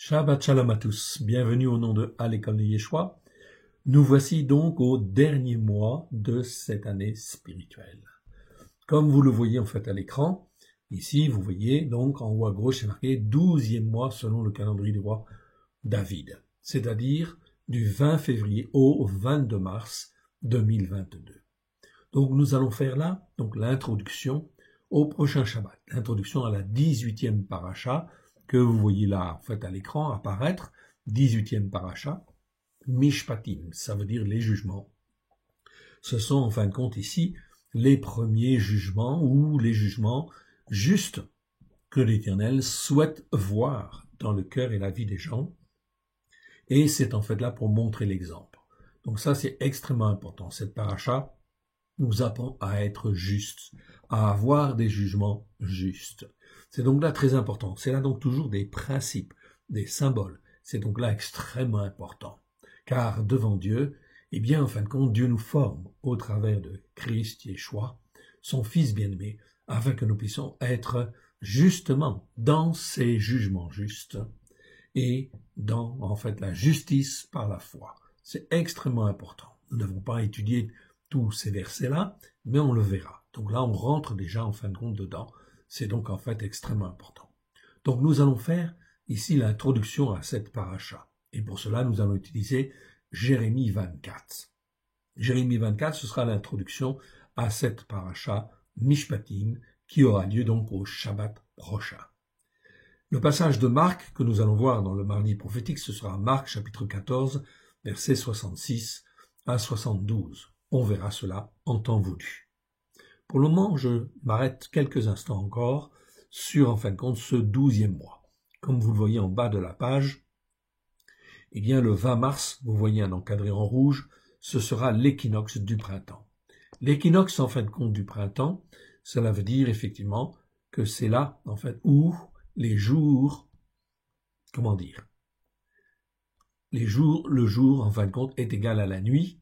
Shabbat Shalom à tous, bienvenue au nom de à l'école de Yeshua. Nous voici donc au dernier mois de cette année spirituelle. Comme vous le voyez en fait à l'écran, ici vous voyez donc en haut à gauche c'est marqué 12e mois selon le calendrier du roi David, c'est-à-dire du 20 février au 22 mars 2022. Donc nous allons faire là donc l'introduction au prochain Shabbat, l'introduction à la 18e paracha, que vous voyez là, en fait, à l'écran apparaître, 18e paracha, Mishpatim, ça veut dire les jugements. Ce sont, en fin de compte, ici, les premiers jugements ou les jugements justes que l'Éternel souhaite voir dans le cœur et la vie des gens. Et c'est en fait là pour montrer l'exemple. Donc ça, c'est extrêmement important. Cette paracha nous apprend à être justes, à avoir des jugements justes. C'est donc là très important. C'est là donc toujours des principes, des symboles. C'est donc là extrêmement important. Car devant Dieu, eh bien, en fin de compte, Dieu nous forme au travers de Christ Yeshua, son Fils bien-aimé, afin que nous puissions être justement dans ces jugements justes et dans, en fait, la justice par la foi. C'est extrêmement important. Nous n'avons pas étudié tous ces versets-là, mais on le verra. Donc là, on rentre déjà, en fin de compte, dedans. C'est donc en fait extrêmement important. Donc nous allons faire ici l'introduction à cette paracha. Et pour cela, nous allons utiliser Jérémie 24. Jérémie 24, ce sera l'introduction à cette paracha Mishpatim qui aura lieu donc au Shabbat prochain. Le passage de Marc que nous allons voir dans le mardi prophétique, ce sera Marc chapitre 14, versets 66 à 72. On verra cela en temps voulu. Pour le moment, je m'arrête quelques instants encore sur, en fin de compte, ce 12e mois. Comme vous le voyez en bas de la page, eh bien, le 20 mars, vous voyez un encadré en rouge, ce sera l'équinoxe du printemps. L'équinoxe, en fin de compte, du printemps, cela veut dire, effectivement, que c'est là, en fait, où les jours, le jour, en fin de compte, est égal à la nuit.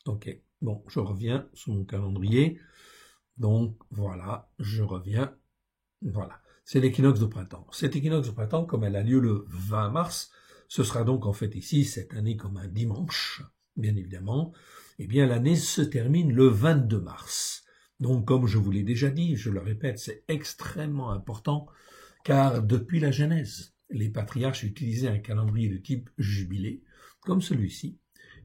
Ok, bon, je reviens sur mon calendrier. Donc, voilà, je reviens. Voilà, c'est l'équinoxe de printemps. Cet équinoxe de printemps, comme elle a lieu le 20 mars, ce sera donc en fait ici, cette année, comme un dimanche, bien évidemment. Eh bien, l'année se termine le 22 mars. Donc, comme je vous l'ai déjà dit, je le répète, c'est extrêmement important, car depuis la Genèse, les patriarches utilisaient un calendrier de type jubilé, comme celui-ci.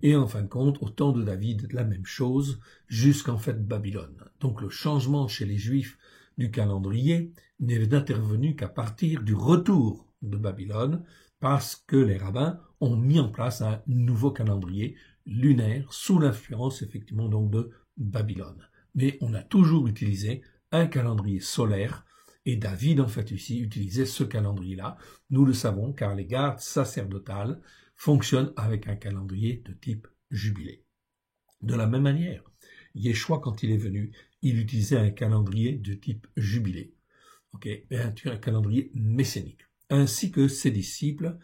Et en fin de compte, au temps de David, la même chose, jusqu'en fait Babylone. Donc le changement chez les Juifs du calendrier n'est intervenu qu'à partir du retour de Babylone, parce que les rabbins ont mis en place un nouveau calendrier lunaire, sous l'influence effectivement donc de Babylone. Mais on a toujours utilisé un calendrier solaire, et David en fait ici utilisait ce calendrier-là. Nous le savons car les gardes sacerdotales fonctionne avec un calendrier de type jubilé. De la même manière, Yeshua, quand il est venu, il utilisait un calendrier de type jubilé, un calendrier messénique, ainsi que ses disciples,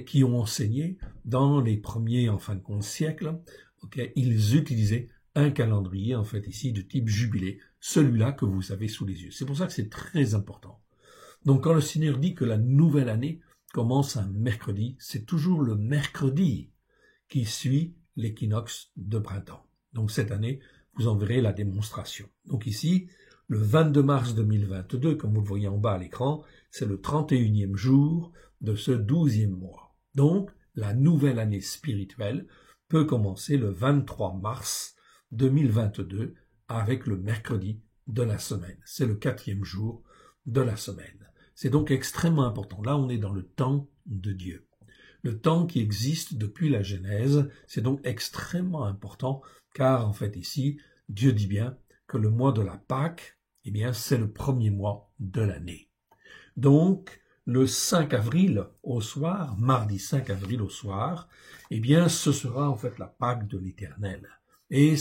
qui ont enseigné dans les premiers, en fin de compte, siècles, ils utilisaient un calendrier, en fait, ici, de type jubilé, celui-là que vous avez sous les yeux. C'est pour ça que c'est très important. Donc, quand le Seigneur dit que la nouvelle année commence un mercredi, c'est toujours le mercredi qui suit l'équinoxe de printemps. Donc cette année, vous en verrez la démonstration. Donc ici, le 22 mars 2022, comme vous le voyez en bas à l'écran, c'est le 31e jour de ce 12e mois. Donc, la nouvelle année spirituelle peut commencer le 23 mars 2022 avec le mercredi de la semaine. C'est le 4e jour de la semaine. C'est donc extrêmement important. Là, on est dans le temps de Dieu. Le temps qui existe depuis la Genèse, c'est donc extrêmement important, car en fait ici, Dieu dit bien que le mois de la Pâque, eh bien, c'est le premier mois de l'année. Donc, le 5 avril au soir, mardi 5 avril au soir, eh bien, ce sera en fait la Pâque de l'Éternel. Et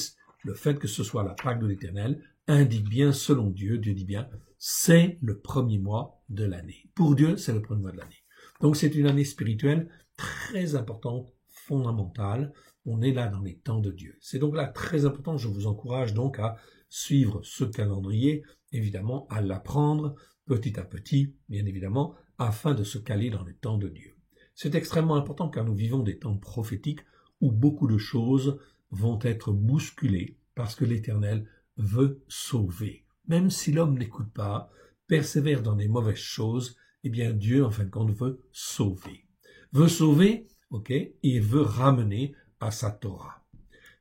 le fait que ce soit la Pâque de l'Éternel indique bien, selon Dieu, Dieu dit bien, c'est le premier mois de l'année. Pour Dieu, c'est le premier mois de l'année. Donc c'est une année spirituelle très importante, fondamentale. On est là dans les temps de Dieu. C'est donc là très important. Je vous encourage donc à suivre ce calendrier, évidemment, à l'apprendre, petit à petit, bien évidemment, afin de se caler dans le temps de Dieu. C'est extrêmement important car nous vivons des temps prophétiques où beaucoup de choses vont être bousculées parce que l'Éternel veut sauver. Même si l'homme n'écoute pas, persévère dans des mauvaises choses, eh bien Dieu, en fin de compte, veut sauver. Veut sauver, ok, et veut ramener à sa Torah.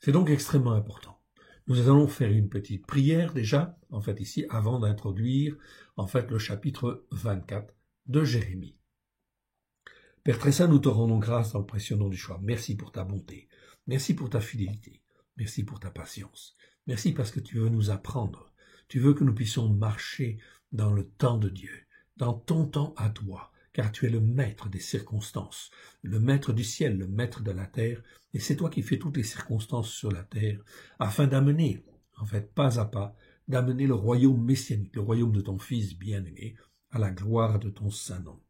C'est donc extrêmement important. Nous allons faire une petite prière déjà, en fait ici, avant d'introduire, en fait, le chapitre 24 de Jérémie. Père très saint, nous te rendons grâce dans le précieux nom du choix. Merci pour ta bonté. Merci pour ta fidélité. Merci pour ta patience. Merci parce que tu veux nous apprendre. Tu veux que nous puissions marcher dans le temps de Dieu, dans ton temps à toi, car tu es le maître des circonstances, le maître du ciel, le maître de la terre, et c'est toi qui fais toutes les circonstances sur la terre, afin d'amener, en fait, pas à pas, d'amener le royaume messianique, le royaume de ton Fils bien-aimé, à la gloire de ton saint nom.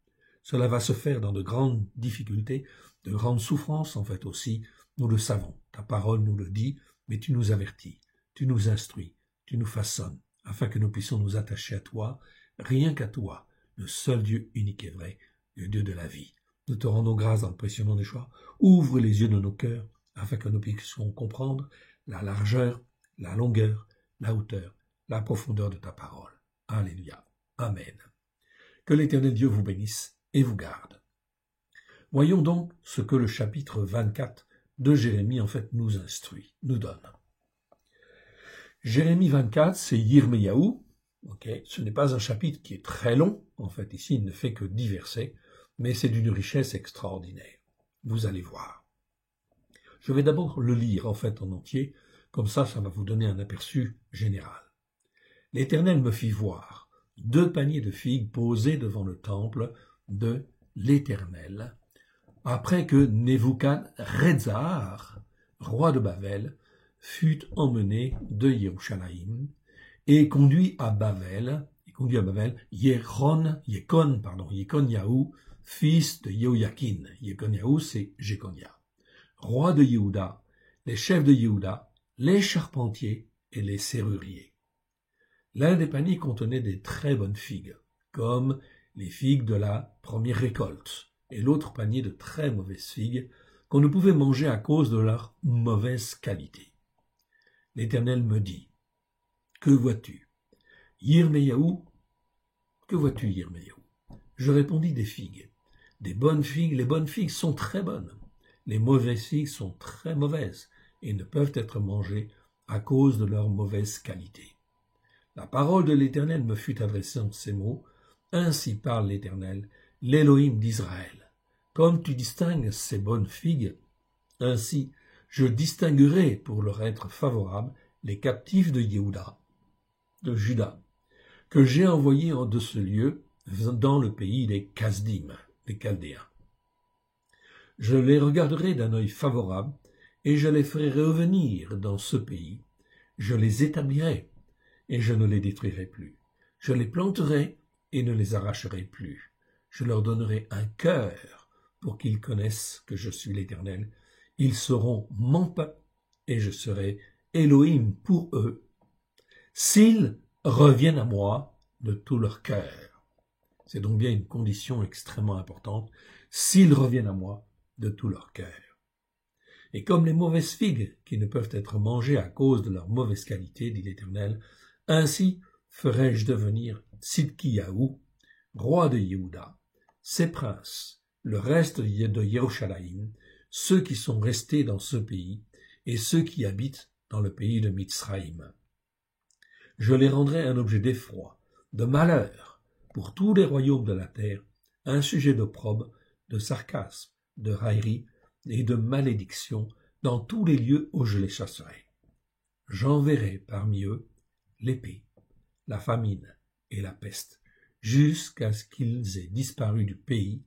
Cela va se faire dans de grandes difficultés, de grandes souffrances, en fait aussi, nous le savons. Ta parole nous le dit, mais tu nous avertis, tu nous instruis, tu nous façonnes, afin que nous puissions nous attacher à toi, rien qu'à toi, le seul Dieu unique et vrai, le Dieu de la vie. Nous te rendons grâce dans le précieux nom des choix. Ouvre les yeux de nos cœurs, afin que nous puissions comprendre la largeur, la longueur, la hauteur, la profondeur de ta parole. Alléluia. Amen. Que l'Éternel Dieu vous bénisse et vous garde. Voyons donc ce que le chapitre 24 de Jérémie en fait nous instruit, nous donne. Jérémie 24, c'est Yirmiyahu. Okay. Ce n'est pas un chapitre qui est très long, en fait ici il ne fait que 10 versets, mais c'est d'une richesse extraordinaire. Vous allez voir. Je vais d'abord le lire en fait en entier, comme ça va vous donner un aperçu général. L'Éternel me fit voir 2 paniers de figues posés devant le temple de l'Éternel, après que Nebuchadnezzar, roi de Babel, fut emmené de Yerushalayim et conduit à Babel, Yekoniahu, fils de Yehoyakin. Yekoniahu, c'est Jéconia. Roi de Yehuda, les chefs de Yehuda, les charpentiers et les serruriers. L'un des paniers contenait des très bonnes figues, comme les figues de la première récolte, et l'autre panier de très mauvaises figues qu'on ne pouvait manger à cause de leur mauvaise qualité. L'Éternel me dit, « Que vois-tu, Yirmiyahu? Que vois-tu, Yirmiyahu » Je répondis, « Des figues. Des bonnes figues, les bonnes figues sont très bonnes. Les mauvaises figues sont très mauvaises et ne peuvent être mangées à cause de leur mauvaise qualité. » La parole de l'Éternel me fut adressée en ces mots. « Ainsi parle l'Éternel, l'Élohim d'Israël. Comme tu distingues ces bonnes figues, ainsi je distinguerai pour leur être favorable les captifs de Yehuda, de Juda, que j'ai envoyés de ce lieu dans le pays des Kasdim, des Chaldéens. Je les regarderai d'un œil favorable et je les ferai revenir dans ce pays. Je les établirai et je ne les détruirai plus. Je les planterai et ne les arracherai plus. Je leur donnerai un cœur pour qu'ils connaissent que je suis l'Éternel. Ils seront mon peuple et je serai Elohim pour eux, s'ils reviennent à moi de tout leur cœur. C'est donc bien une condition extrêmement importante, s'ils reviennent à moi de tout leur cœur. Et comme les mauvaises figues qui ne peuvent être mangées à cause de leur mauvaise qualité, dit l'Éternel, ainsi ferai-je devenir Tzidkiyahu, roi de Yehuda, ses princes, le reste de Yerushalayim, ceux qui sont restés dans ce pays et ceux qui habitent dans le pays de Mitzraïm. Je les rendrai un objet d'effroi, de malheur, pour tous les royaumes de la terre, un sujet d'opprobre, de sarcasme, de raillerie et de malédiction dans tous les lieux où je les chasserai. J'enverrai parmi eux l'épée, la famine et la peste, jusqu'à ce qu'ils aient disparu du pays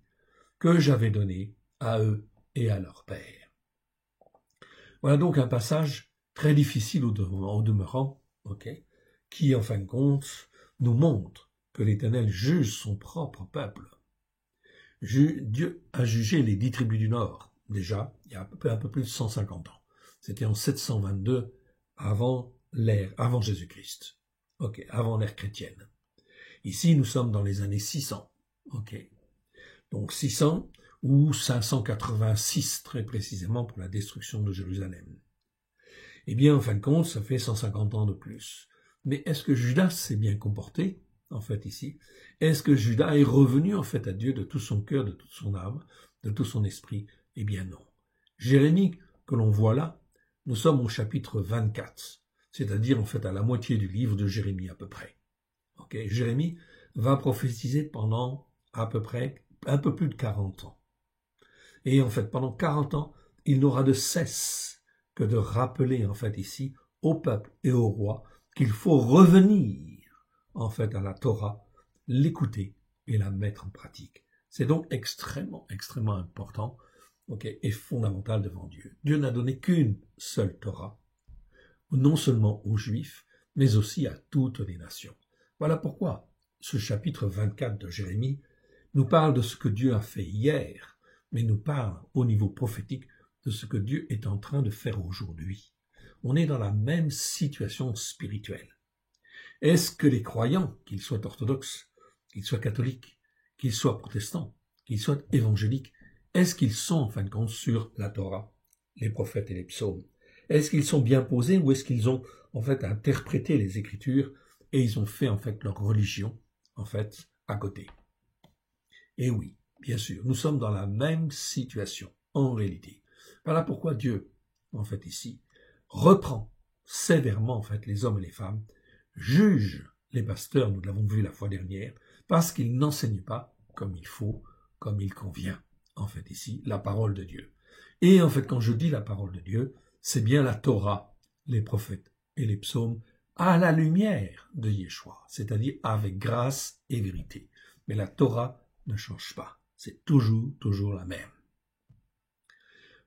que j'avais donné à eux et à leur père. Voilà donc un passage très difficile au demeurant, qui en fin de compte nous montre que l'Éternel juge son propre peuple. Dieu a jugé les 10 tribus du Nord, déjà, il y a un peu plus de 150 ans. C'était en 722 avant Jésus-Christ, avant l'ère chrétienne. Ici, nous sommes dans les années 600. Ok. Donc 600 ou 586 très précisément pour la destruction de Jérusalem. Eh bien, en fin de compte, ça fait 150 ans de plus. Mais est-ce que Judas s'est bien comporté, en fait, ici? Est-ce que Judas est revenu, en fait, à Dieu de tout son cœur, de toute son âme, de tout son esprit? Eh bien, non. Jérémie, que l'on voit là, nous sommes au chapitre 24, c'est-à-dire, en fait, à la moitié du livre de Jérémie, à peu près. Ok, Jérémie va prophétiser pendant, à peu près, un peu plus de 40 ans. Et, en fait, pendant 40 ans, il n'aura de cesse que de rappeler, en fait, ici, au peuple et au roi, qu'il faut revenir, en fait, à la Torah, l'écouter et la mettre en pratique. C'est donc extrêmement, extrêmement important, ok, et fondamental devant Dieu. Dieu n'a donné qu'une seule Torah, non seulement aux Juifs, mais aussi à toutes les nations. Voilà pourquoi ce chapitre 24 de Jérémie nous parle de ce que Dieu a fait hier, mais nous parle au niveau prophétique de ce que Dieu est en train de faire aujourd'hui. On est dans la même situation spirituelle. Est-ce que les croyants, qu'ils soient orthodoxes, qu'ils soient catholiques, qu'ils soient protestants, qu'ils soient évangéliques, est-ce qu'ils sont en fin de compte sur la Torah, les prophètes et les psaumes? Est-ce qu'ils sont bien posés ou est-ce qu'ils ont en fait interprété les Écritures et ils ont fait en fait leur religion en fait à côté? Et oui, bien sûr, nous sommes dans la même situation en réalité. Voilà pourquoi Dieu, en fait ici, reprend sévèrement en fait les hommes et les femmes, juge les pasteurs, nous l'avons vu la fois dernière, parce qu'ils n'enseignent pas comme il faut, comme il convient, en fait ici, la parole de Dieu. Et en fait, quand je dis la parole de Dieu, c'est bien la Torah, les prophètes et les psaumes, à la lumière de Yeshua, c'est-à-dire avec grâce et vérité. Mais la Torah ne change pas, c'est toujours la même.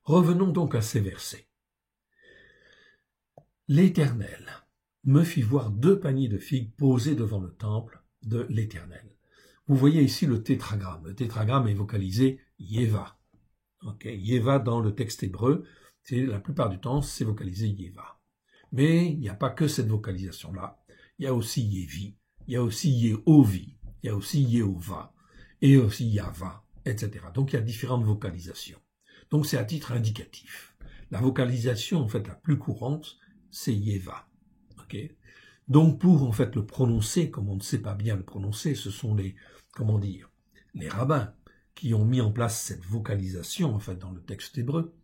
Revenons donc à ces versets. L'Éternel me fit voir 2 paniers de figues posés devant le temple de l'Éternel. Vous voyez ici le tétragramme. Le tétragramme est vocalisé Yeva. Okay. Yeva dans le texte hébreu, la plupart du temps, c'est vocalisé Yeva. Mais il n'y a pas que cette vocalisation-là. Il y a aussi Yevi, il y a aussi Yehovi, il y a aussi Yehovah, et aussi Yava, etc. Donc il y a différentes vocalisations. Donc c'est à titre indicatif. La vocalisation, en fait, la plus courante, c'est Yeva. Okay. Donc pour, en fait, le prononcer, comme on ne sait pas bien le prononcer, ce sont les rabbins qui ont mis en place cette vocalisation, en fait, dans le texte hébreu.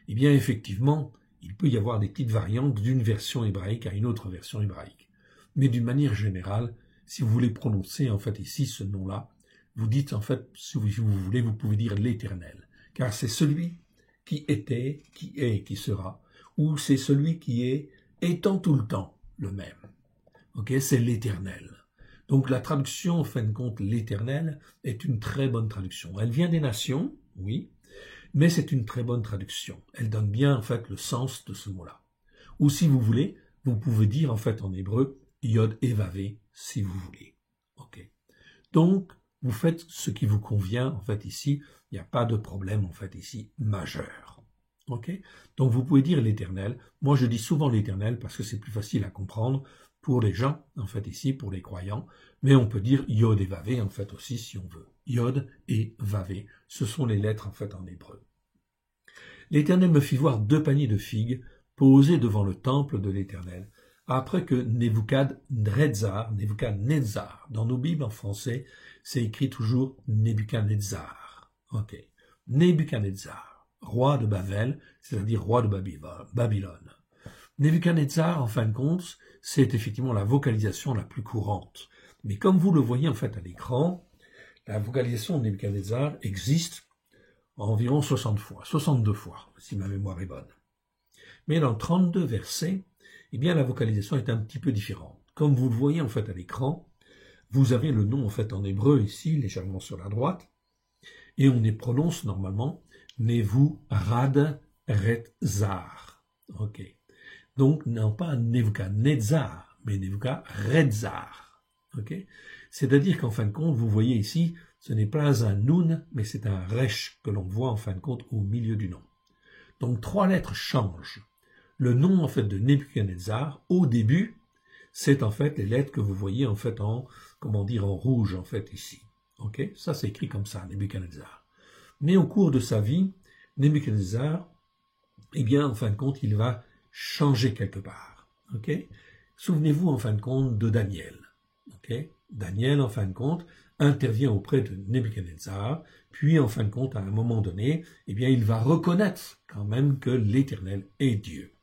Eh bien, effectivement, il peut y avoir des petites variantes d'une version hébraïque à une autre version hébraïque. Mais d'une manière générale, si vous voulez prononcer, en fait, ici, ce nom-là, vous dites, en fait, si vous voulez, vous pouvez dire l'Éternel. Car c'est celui qui était, qui est, qui sera. Ou c'est celui qui est, étant tout le temps le même. Ok, c'est l'Éternel. Donc la traduction, en fin de compte, l'Éternel, est une très bonne traduction. Elle vient des nations, oui, mais c'est une très bonne traduction. Elle donne bien, en fait, le sens de ce mot-là. Ou si vous voulez, vous pouvez dire, en fait, en hébreu, Yod et Vavé, si vous voulez. Ok. Donc, vous faites ce qui vous convient, en fait, ici. Il n'y a pas de problème, en fait, ici, majeur. Ok. Donc, vous pouvez dire l'Éternel. Moi, je dis souvent l'Éternel parce que c'est plus facile à comprendre pour les gens, en fait, ici, pour les croyants. Mais on peut dire Yod et Vavé, en fait, aussi, si on veut. Yod et Vavé, ce sont les lettres, en fait, en hébreu. L'Éternel me fit voir 2 paniers de figues posés devant le temple de l'Éternel, après que Nebuchadnezzar, dans nos Bibles en français, c'est écrit toujours Nebuchadnezzar. Ok. Nebuchadnezzar, roi de Babel, c'est-à-dire roi de Babylone. Nebuchadnezzar, en fin de compte, c'est effectivement la vocalisation la plus courante. Mais comme vous le voyez en fait à l'écran, la vocalisation de Nebuchadnezzar existe environ 62 fois, si ma mémoire est bonne. Mais dans 32 versets, eh bien la vocalisation est un petit peu différente. Comme vous le voyez en fait à l'écran, vous avez le nom en fait en hébreu ici, légèrement sur la droite, et on y prononce normalement Nevu-Rad-Retzar. Ok. Donc non pas Nebuchadnezzar, mais Nebuchadrezzar. Ok. C'est-à-dire qu'en fin de compte, vous voyez ici, ce n'est pas un nun, mais c'est un resh que l'on voit en fin de compte au milieu du nom. Donc 3 lettres changent. Le nom en fait de Nebuchadnezzar, au début, c'est en fait les lettres que vous voyez en fait en comment dire, en rouge, en fait, ici. Ok, ça, c'est écrit comme ça, Nebuchadnezzar. Mais au cours de sa vie, Nebuchadnezzar, eh bien, en fin de compte, il va changer quelque part. Ok, souvenez-vous, en fin de compte, de Daniel. Ok, Daniel, en fin de compte, intervient auprès de Nebuchadnezzar, puis, en fin de compte, à un moment donné, eh bien, il va reconnaître quand même que l'Éternel est Dieu.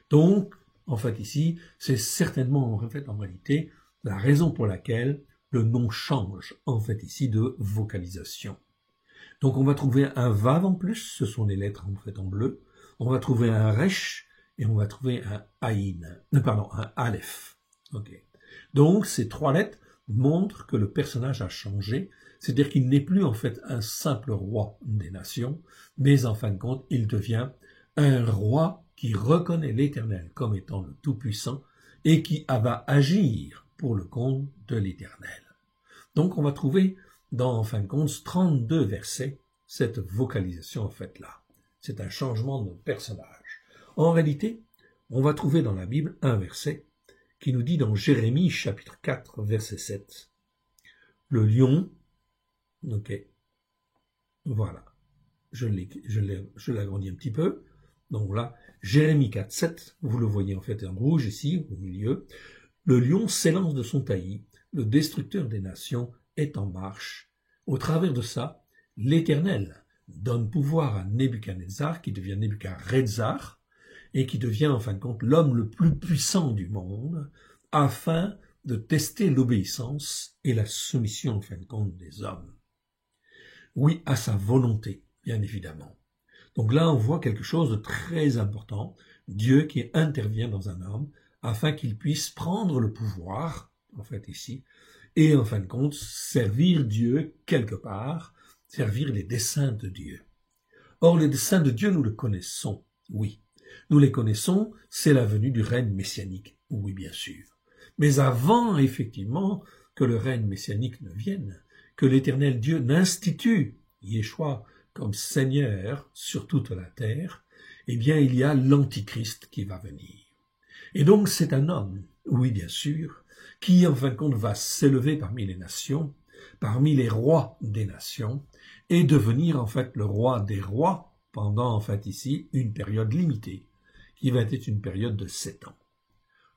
Donc, en fait, ici, c'est certainement, en fait, en réalité, la raison pour laquelle le nom change, en fait, ici, de vocalisation. Donc, on va trouver un vav en plus, ce sont les lettres, en fait, en bleu. On va trouver un resh, et on va trouver un aïn, pardon, un aleph. Ok. Donc, ces trois lettres montrent que le personnage a changé, c'est-à-dire qu'il n'est plus, en fait, un simple roi des nations, mais, en fin de compte, il devient un roi qui reconnaît l'Éternel comme étant le Tout-Puissant et qui va agir pour le compte de l'Éternel. Donc, on va trouver dans, en fin de compte, 32 versets, cette vocalisation, en fait, là. C'est un changement de personnage. En réalité, on va trouver dans la Bible un verset qui nous dit dans Jérémie, chapitre 4, verset 7, le lion, ok, voilà, je l'agrandis un petit peu, donc là, Jérémie 4, 7, vous le voyez en fait en rouge ici, au milieu, le lion s'élance de son taillis, le destructeur des nations est en marche. Au travers de ça, l'Éternel donne pouvoir à Nebuchadnezzar, qui devient Nebuchadrezzar, et qui devient en fin de compte l'homme le plus puissant du monde, afin de tester l'obéissance et la soumission en fin de compte des hommes. Oui, à sa volonté, bien évidemment. Donc là, on voit quelque chose de très important, Dieu qui intervient dans un homme, afin qu'il puisse prendre le pouvoir, en fait ici, et en fin de compte, servir Dieu quelque part, servir les desseins de Dieu. Or, les desseins de Dieu, nous les connaissons, oui. Nous les connaissons, c'est la venue du règne messianique, oui bien sûr. Mais avant, effectivement, que le règne messianique ne vienne, que l'Éternel Dieu n'institue Yeshua comme Seigneur sur toute la terre, eh bien il y a l'Antichrist qui va venir. Et donc c'est un homme, oui bien sûr, qui en fin de compte va s'élever parmi les nations, parmi les rois des nations, et devenir en fait le roi des rois pendant en fait ici une période limitée, qui va être une période de 7 ans.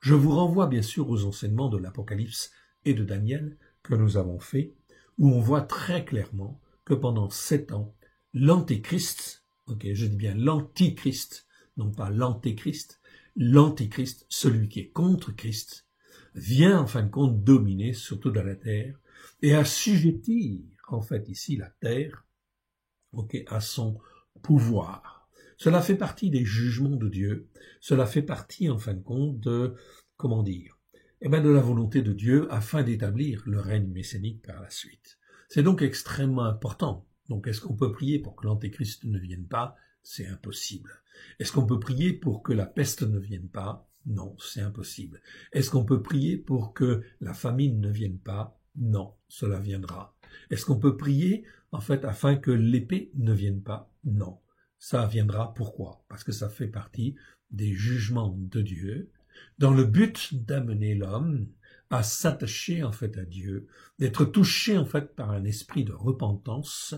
Je vous renvoie bien sûr aux enseignements de l'Apocalypse et de Daniel que nous avons fait, où on voit très clairement que pendant 7 ans, l'Antéchrist, ok, je dis bien l'Antichrist, non pas l'Antéchrist, l'Antichrist, celui qui est contre Christ, vient en fin de compte dominer sur toute la terre et assujettir en fait ici la terre, ok, à son pouvoir. Cela fait partie des jugements de Dieu, cela fait partie en fin de compte de, comment dire, de la volonté de Dieu afin d'établir le règne messianique par la suite. C'est donc extrêmement important. Donc est-ce qu'on peut prier pour que l'Antéchrist ne vienne pas? C'est impossible. Est-ce qu'on peut prier pour que la peste ne vienne pas? Non, c'est impossible. Est-ce qu'on peut prier pour que la famine ne vienne pas? Non, cela viendra. Est-ce qu'on peut prier, en fait, afin que l'épée ne vienne pas? Non, ça viendra. Pourquoi? Parce que ça fait partie des jugements de Dieu, dans le but d'amener l'homme à s'attacher, en fait, à Dieu, d'être touché, en fait, par un esprit de repentance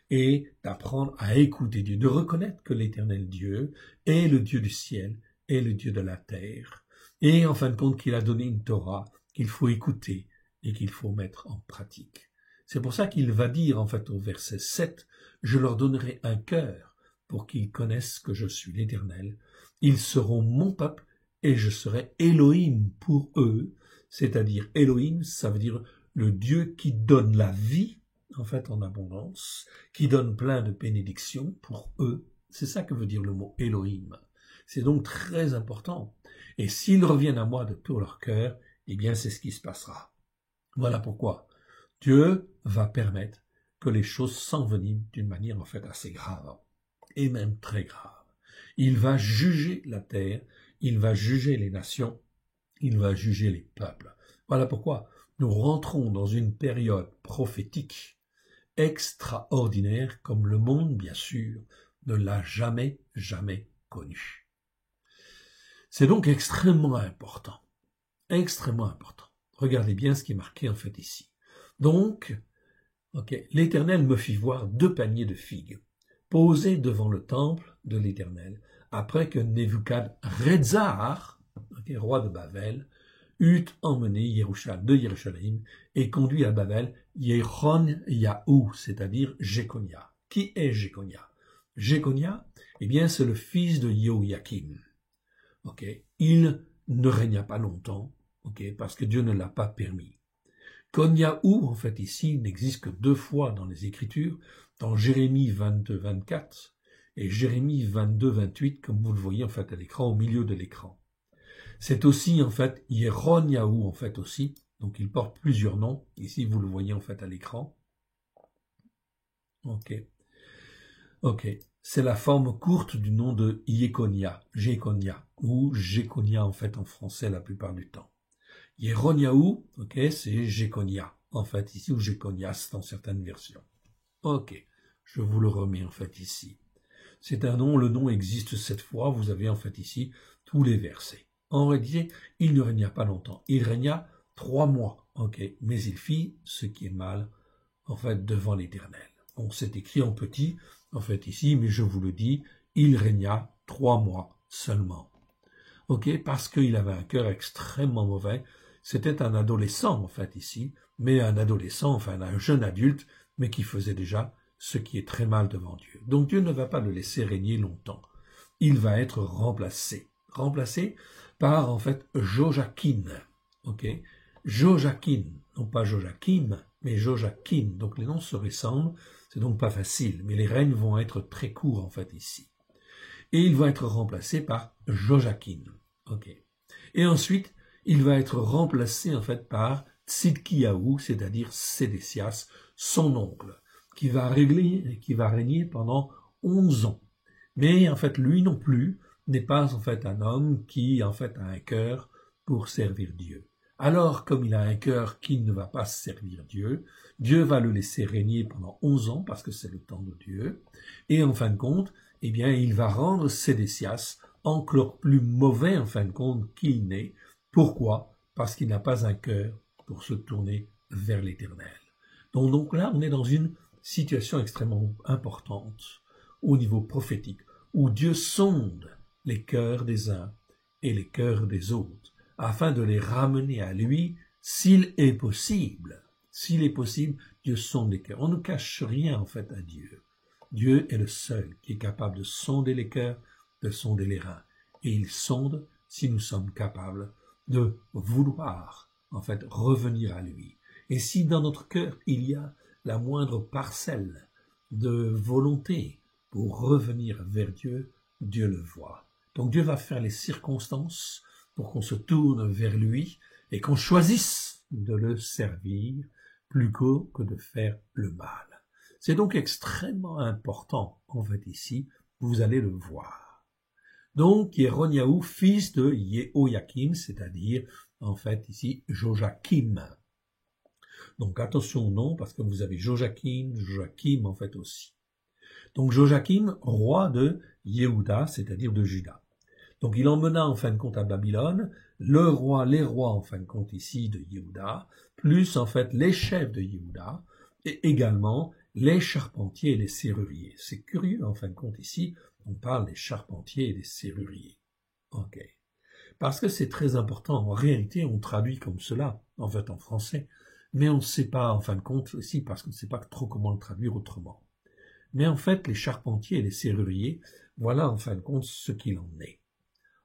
et d'apprendre à écouter Dieu, de reconnaître que l'Éternel Dieu est le Dieu du ciel, est le Dieu de la terre, et en fin de compte qu'il a donné une Torah qu'il faut écouter et qu'il faut mettre en pratique. C'est pour ça qu'il va dire, en fait, au verset 7, « Je leur donnerai un cœur pour qu'ils connaissent que je suis l'Éternel. Ils seront mon peuple et je serai Elohim pour eux. » C'est-à-dire, Elohim, ça veut dire le Dieu qui donne la vie, en fait, en abondance, qui donne plein de bénédictions pour eux. C'est ça que veut dire le mot Elohim. C'est donc très important. Et s'ils reviennent à moi de tout leur cœur, eh bien, c'est ce qui se passera. Voilà pourquoi Dieu va permettre que les choses s'enveniment d'une manière, en fait, assez grave, et même très grave. Il va juger la terre, il va juger les nations, il va juger les peuples. Voilà pourquoi nous rentrons dans une période prophétique extraordinaire comme le monde, bien sûr, ne l'a jamais connue. C'est donc extrêmement important, Regardez bien ce qui est marqué en fait ici. Donc, l'Éternel me fit voir 2 paniers de figues, posés devant le temple de l'Éternel, après que Nebuchadrezzar, roi de Babel, eut emmené Jérusalem et conduit à Babel Yehonyahu, c'est-à-dire Jéconia. Qui est Jéconia? Jéconia, eh bien, c'est le fils de Joachim. Il ne régna pas longtemps, parce que Dieu ne l'a pas permis. Koniahu, en fait, ici, n'existe que 2 fois dans les Écritures, dans Jérémie 22, 24 et Jérémie 22, 28, comme vous le voyez, en fait, à l'écran, au milieu de l'écran. C'est aussi, en fait, Yehonyahu, en fait, aussi. Donc, il porte plusieurs noms. Ici, vous le voyez, en fait, à l'écran. C'est la forme courte du nom de Jéconia, ou Jéconia, en fait, en français, la plupart du temps. Yehonyahu, c'est Jéconia, en fait, ici, ou Jéconias, dans certaines versions. Je vous le remets, en fait, ici. C'est un nom, le nom existe 7 fois, vous avez, en fait, ici, tous les versets. En réalité, il ne régna pas longtemps. Il régna 3 mois, mais il fit ce qui est mal, en fait, devant l'Éternel. On s'est écrit en petit, en fait, ici, mais je vous le dis, il régna 3 mois seulement. Parce qu'il avait un cœur extrêmement mauvais. C'était un adolescent, en fait, ici, mais un adolescent, enfin, un jeune adulte, mais qui faisait déjà ce qui est très mal devant Dieu. Donc Dieu ne va pas le laisser régner longtemps. Il va être remplacé par, en fait, Joachim, Joachim, non pas Joachim, mais Joachim. Donc les noms se ressemblent, c'est donc pas facile, mais les règnes vont être très courts, en fait, ici. Et il va être remplacé par Joachim, Et ensuite, il va être remplacé, en fait, par Tzidkiyahu, c'est-à-dire Sédécias, son oncle, qui va régner pendant 11 ans. Mais, en fait, lui non plus n'est pas, en fait, un homme qui, en fait, a un cœur pour servir Dieu. Alors, comme il a un cœur qui ne va pas servir Dieu, Dieu va le laisser régner pendant 11 ans, parce que c'est le temps de Dieu, et en fin de compte, eh bien, il va rendre Sédécias encore plus mauvais, en fin de compte, qu'il n'est. Pourquoi? Parce qu'il n'a pas un cœur pour se tourner vers l'Éternel. Donc là, on est dans une situation extrêmement importante au niveau prophétique, où Dieu sonde les cœurs des uns et les cœurs des autres, afin de les ramener à lui, s'il est possible. S'il est possible, Dieu sonde les cœurs. On ne cache rien, en fait, à Dieu. Dieu est le seul qui est capable de sonder les cœurs, de sonder les reins. Et il sonde si nous sommes capables de vouloir, en fait, revenir à lui. Et si dans notre cœur, il y a la moindre parcelle de volonté pour revenir vers Dieu, Dieu le voit. Donc Dieu va faire les circonstances pour qu'on se tourne vers lui et qu'on choisisse de le servir plus que de faire le mal. C'est donc extrêmement important, en fait, ici, vous allez le voir. Donc, Yehonyahu, fils de Jehoiakim, c'est-à-dire, en fait, ici, Joachim. Donc, attention au nom, parce que vous avez Joachim, en fait, aussi. Donc, Joachim, roi de Yehuda, c'est-à-dire de Juda. Donc, il emmena, en fin de compte, à Babylone, les rois, en fin de compte, ici, de Yehuda, plus, en fait, les chefs de Yehuda, et également les charpentiers et les serruriers. C'est curieux, en fin de compte, ici, on parle des charpentiers et des serruriers. Parce que c'est très important. En réalité, on traduit comme cela, en fait, en français, mais on ne sait pas, en fin de compte, aussi, parce qu'on ne sait pas trop comment le traduire autrement. Mais en fait, les charpentiers et les serruriers, voilà, en fin de compte, ce qu'il en est.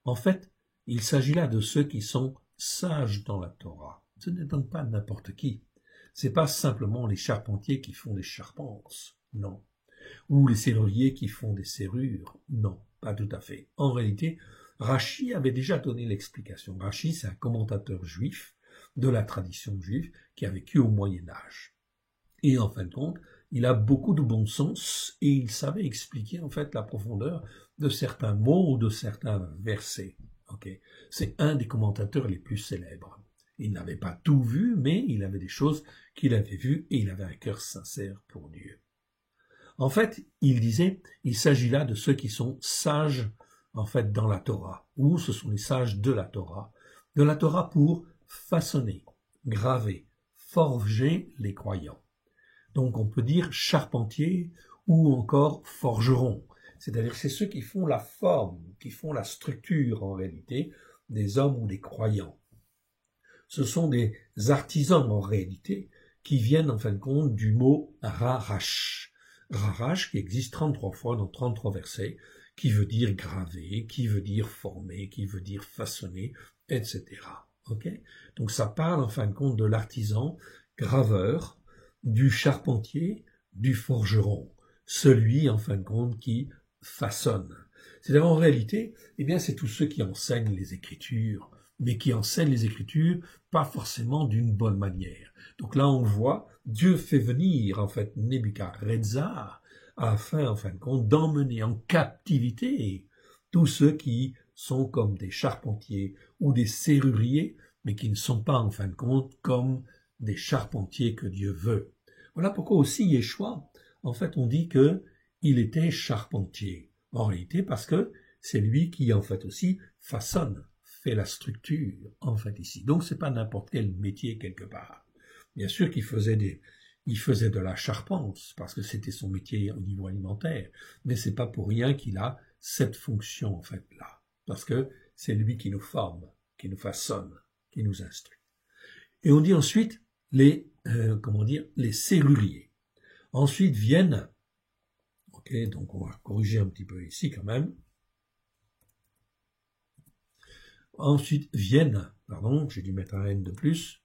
En fait, il s'agit là de ceux qui sont sages dans la Torah. Ce n'est donc pas n'importe qui. C'est pas simplement les charpentiers qui font des charpentes, non. Ou les serruriers qui font des serrures, non, pas tout à fait. En réalité, Rachi avait déjà donné l'explication. Rachi, c'est un commentateur juif de la tradition juive qui a vécu au Moyen-Âge. Et en fin de compte, il a beaucoup de bon sens et il savait expliquer en fait la profondeur de certains mots ou de certains versets. C'est un des commentateurs les plus célèbres. Il n'avait pas tout vu, mais il avait des choses qu'il avait vues et il avait un cœur sincère pour Dieu. En fait, il disait, il s'agit là de ceux qui sont sages, en fait, dans la Torah, ou ce sont les sages de la Torah pour façonner, graver, forger les croyants. Donc on peut dire charpentier ou encore forgeron. C'est-à-dire c'est ceux qui font la forme, qui font la structure en réalité des hommes ou des croyants. Ce sont des artisans en réalité qui viennent en fin de compte du mot rarash. Rarash qui existe 33 fois dans 33 versets, qui veut dire graver, qui veut dire former, qui veut dire façonner, etc. Okay ? Donc ça parle en fin de compte de l'artisan graveur, du charpentier, du forgeron, celui en fin de compte qui façonne. C'est-à-dire en réalité, eh bien c'est tous ceux qui enseignent les Écritures, mais qui enseignent les Écritures pas forcément d'une bonne manière. Donc là on voit, Dieu fait venir en fait Nebuchadnezzar afin en fin de compte d'emmener en captivité tous ceux qui sont comme des charpentiers ou des serruriers, mais qui ne sont pas en fin de compte comme des charpentiers que Dieu veut. Voilà pourquoi aussi Yeshua, en fait on dit que il était charpentier. En réalité parce que c'est lui qui en fait aussi façonne, fait la structure en fait ici. Donc c'est pas n'importe quel métier quelque part. Bien sûr qu'il faisait de la charpente parce que c'était son métier au niveau alimentaire, mais c'est pas pour rien qu'il a cette fonction en fait là, parce que c'est lui qui nous forme, qui nous façonne, qui nous instruit. Et on dit ensuite les serruriers. Ensuite viennent, ok, donc on va corriger un petit peu ici quand même. Ensuite viennent, pardon, j'ai dû mettre un N de plus.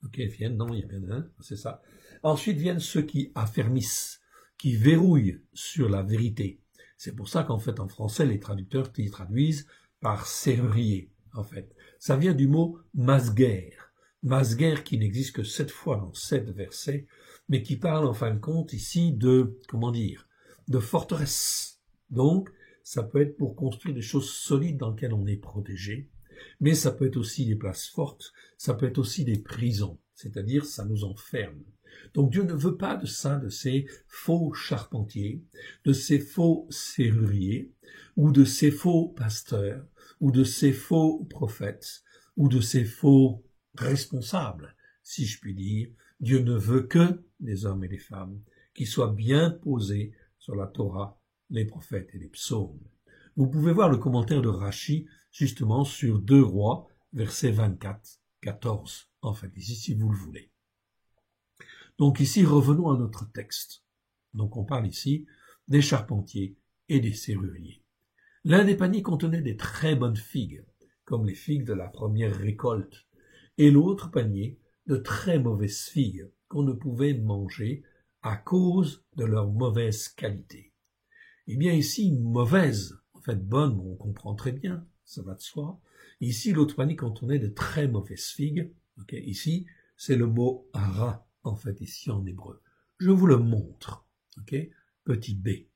Ok, viennent, non, il y a bien un, c'est ça. Ensuite viennent ceux qui affermissent, qui verrouillent sur la vérité. C'est pour ça qu'en fait en français les traducteurs y traduisent par serrurier, en fait. Ça vient du mot masguer. Masguer qui n'existe que 7 fois dans 7 versets, mais qui parle en fin de compte ici de, de forteresse. Donc, ça peut être pour construire des choses solides dans lesquelles on est protégé, mais ça peut être aussi des places fortes, ça peut être aussi des prisons, c'est-à-dire ça nous enferme. Donc Dieu ne veut pas de ça, de ces faux charpentiers, de ces faux serruriers, ou de ces faux pasteurs, ou de ces faux prophètes, ou de ces faux responsables, si je puis dire. Dieu ne veut que des hommes et des femmes qui soient bien posés sur la Torah, les prophètes et les psaumes. Vous pouvez voir le commentaire de Rashi, justement, sur 2 Rois, versets 24-14, en fait, ici, si vous le voulez. Donc ici, revenons à notre texte. Donc on parle ici des charpentiers et des serruriers. L'un des paniers contenait des très bonnes figues, comme les figues de la première récolte, et l'autre panier de très mauvaises figues qu'on ne pouvait manger à cause de leur mauvaise qualité. Eh bien ici, mauvaise, en fait bonne, on comprend très bien, ça va de soi. Ici, l'autre panier contenait de très mauvaises figues. Okay, ici, c'est le mot ara, en fait, ici en hébreu. Je vous le montre. Okay, petit b.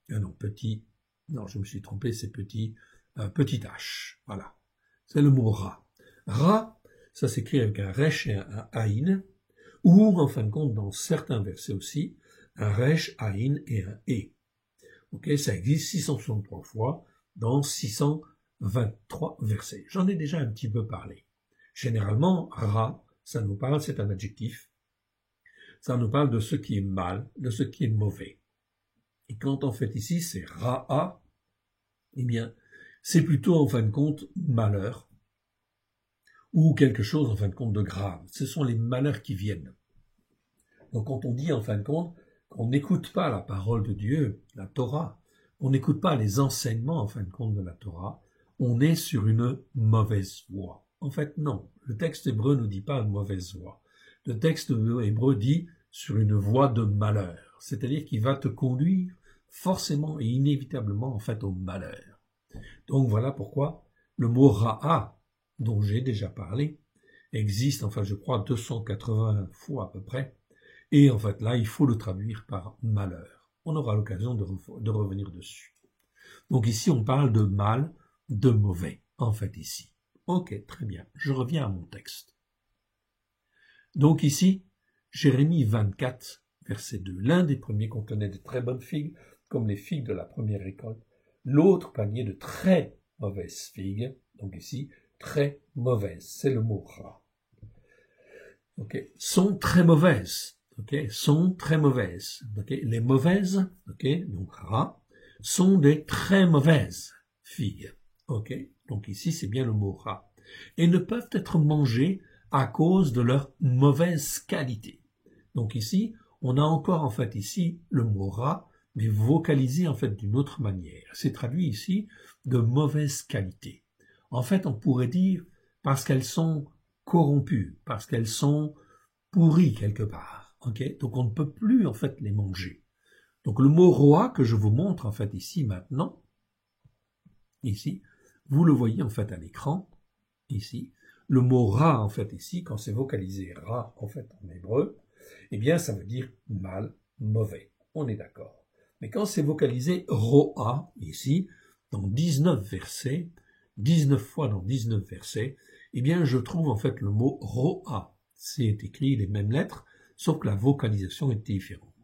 Non, je me suis trompé, c'est petit h. Voilà. C'est le mot ra. Ra, ça s'écrit avec un resh et un aïn, ou, en fin de compte, dans certains versets aussi, un resh, aïn et un e. Ok, ça existe 663 fois dans 623 versets. J'en ai déjà un petit peu parlé. Généralement, ra, ça nous parle, c'est un adjectif. Ça nous parle de ce qui est mal, de ce qui est mauvais. Et quand en fait ici, c'est ra'a, eh bien, c'est plutôt en fin de compte malheur, ou quelque chose en fin de compte de grave. Ce sont les malheurs qui viennent. Donc quand on dit en fin de compte qu'on n'écoute pas la parole de Dieu, la Torah, on n'écoute pas les enseignements en fin de compte de la Torah, on est sur une mauvaise voie. En fait, non. Le texte hébreu ne dit pas une mauvaise voie. Le texte hébreu dit sur une voie de malheur. C'est-à-dire qu'il va te conduire forcément et inévitablement en fait au malheur. Donc voilà pourquoi le mot ra'a, dont j'ai déjà parlé, existe, enfin je crois 280 fois à peu près, et en fait là il faut le traduire par malheur. On aura l'occasion de revenir dessus. Donc ici on parle de mal, de mauvais, en fait ici. Ok, très bien, je reviens à mon texte. Donc ici, Jérémie 24, verset 2. L'un des premiers contenait de très bonnes figues, comme les figues de la première récolte. L'autre panier de très mauvaises figues. Donc ici, très mauvaises, c'est le mot ra. ok, sont très mauvaises, ok, sont très mauvaises, ok, les mauvaises, ok, donc ra, sont des très mauvaises filles, ok, donc ici c'est bien le mot ra, et ne peuvent être mangées à cause de leur mauvaise qualité. Donc ici, on a encore en fait ici le mot ra, mais vocalisé en fait d'une autre manière. C'est traduit ici de mauvaise qualité. En fait, on pourrait dire parce qu'elles sont corrompues, parce qu'elles sont pourries quelque part. Okay, donc on ne peut plus en fait les manger. Donc le mot roi que je vous montre en fait ici maintenant, ici, vous le voyez en fait à l'écran, ici. Le mot ra en fait ici, quand c'est vocalisé ra en fait en hébreu, eh bien ça veut dire mal, mauvais. On est d'accord. Mais quand c'est vocalisé roa ici, dans 19 versets, 19 fois dans 19 versets, eh bien je trouve en fait le mot roa. C'est écrit les mêmes lettres, sauf que la vocalisation est différente.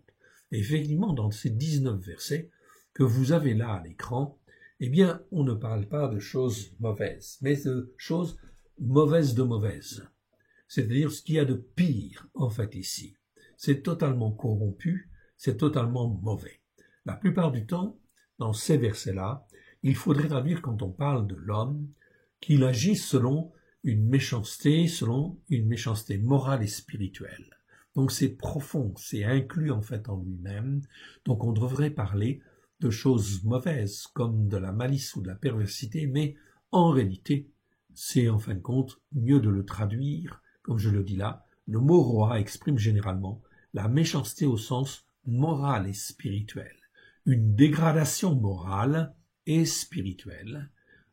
Et effectivement, dans ces 19 versets que vous avez là à l'écran, eh bien, on ne parle pas de choses mauvaises, mais de choses mauvaises de mauvaises. C'est-à-dire ce qu'il y a de pire, en fait, ici. C'est totalement corrompu, c'est totalement mauvais. La plupart du temps, dans ces versets-là, il faudrait traduire quand on parle de l'homme, qu'il agit selon une méchanceté morale et spirituelle. Donc c'est profond, c'est inclus en fait en lui-même. Donc on devrait parler de choses mauvaises, comme de la malice ou de la perversité, mais en réalité, c'est en fin de compte mieux de le traduire, comme je le dis là. Le mot roi exprime généralement la méchanceté au sens moral et spirituel, une dégradation morale et spirituelle,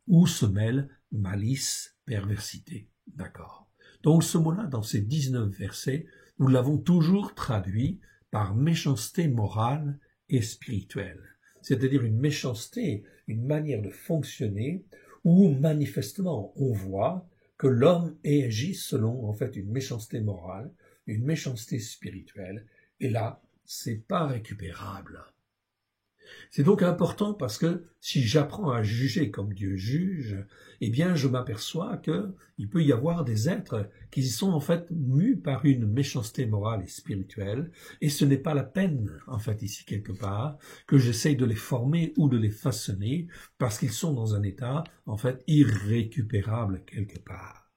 où se mêlent malice, perversité. D'accord. Donc ce mot-là, dans ces 19 versets, nous l'avons toujours traduit par méchanceté morale et spirituelle. C'est-à-dire une méchanceté, une manière de fonctionner où manifestement on voit que l'homme agit selon en fait une méchanceté morale, une méchanceté spirituelle, et là, c'est pas récupérable. C'est donc important parce que si j'apprends à juger comme Dieu juge, eh bien je m'aperçois qu'il peut y avoir des êtres qui sont en fait mus par une méchanceté morale et spirituelle, et ce n'est pas la peine, en fait ici quelque part, que j'essaye de les former ou de les façonner, parce qu'ils sont dans un état en fait irrécupérable quelque part.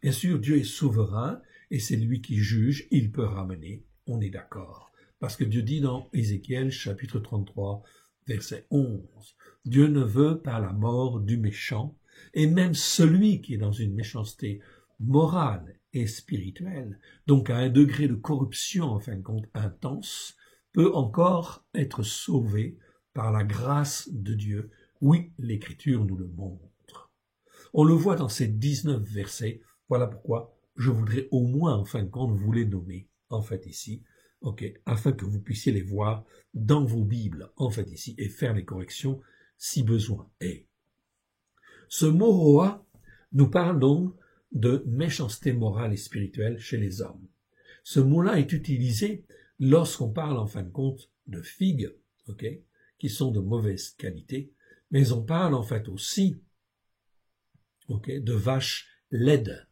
Bien sûr, Dieu est souverain, et c'est lui qui juge, il peut ramener, on est d'accord. Parce que Dieu dit dans Ézéchiel chapitre 33, verset 11, « Dieu ne veut pas la mort du méchant, et même celui qui est dans une méchanceté morale et spirituelle, donc à un degré de corruption en fin de compte intense, peut encore être sauvé par la grâce de Dieu. » Oui, l'Écriture nous le montre. On le voit dans ces 19 versets, voilà pourquoi je voudrais au moins en fin de compte vous les nommer, en fait ici, afin que vous puissiez les voir dans vos Bibles, en fait ici, et faire les corrections si besoin est. Ce mot roa nous parle donc de méchanceté morale et spirituelle chez les hommes. Ce mot-là est utilisé lorsqu'on parle en fin de compte de figues, qui sont de mauvaise qualité, mais on parle en fait aussi de vaches laides,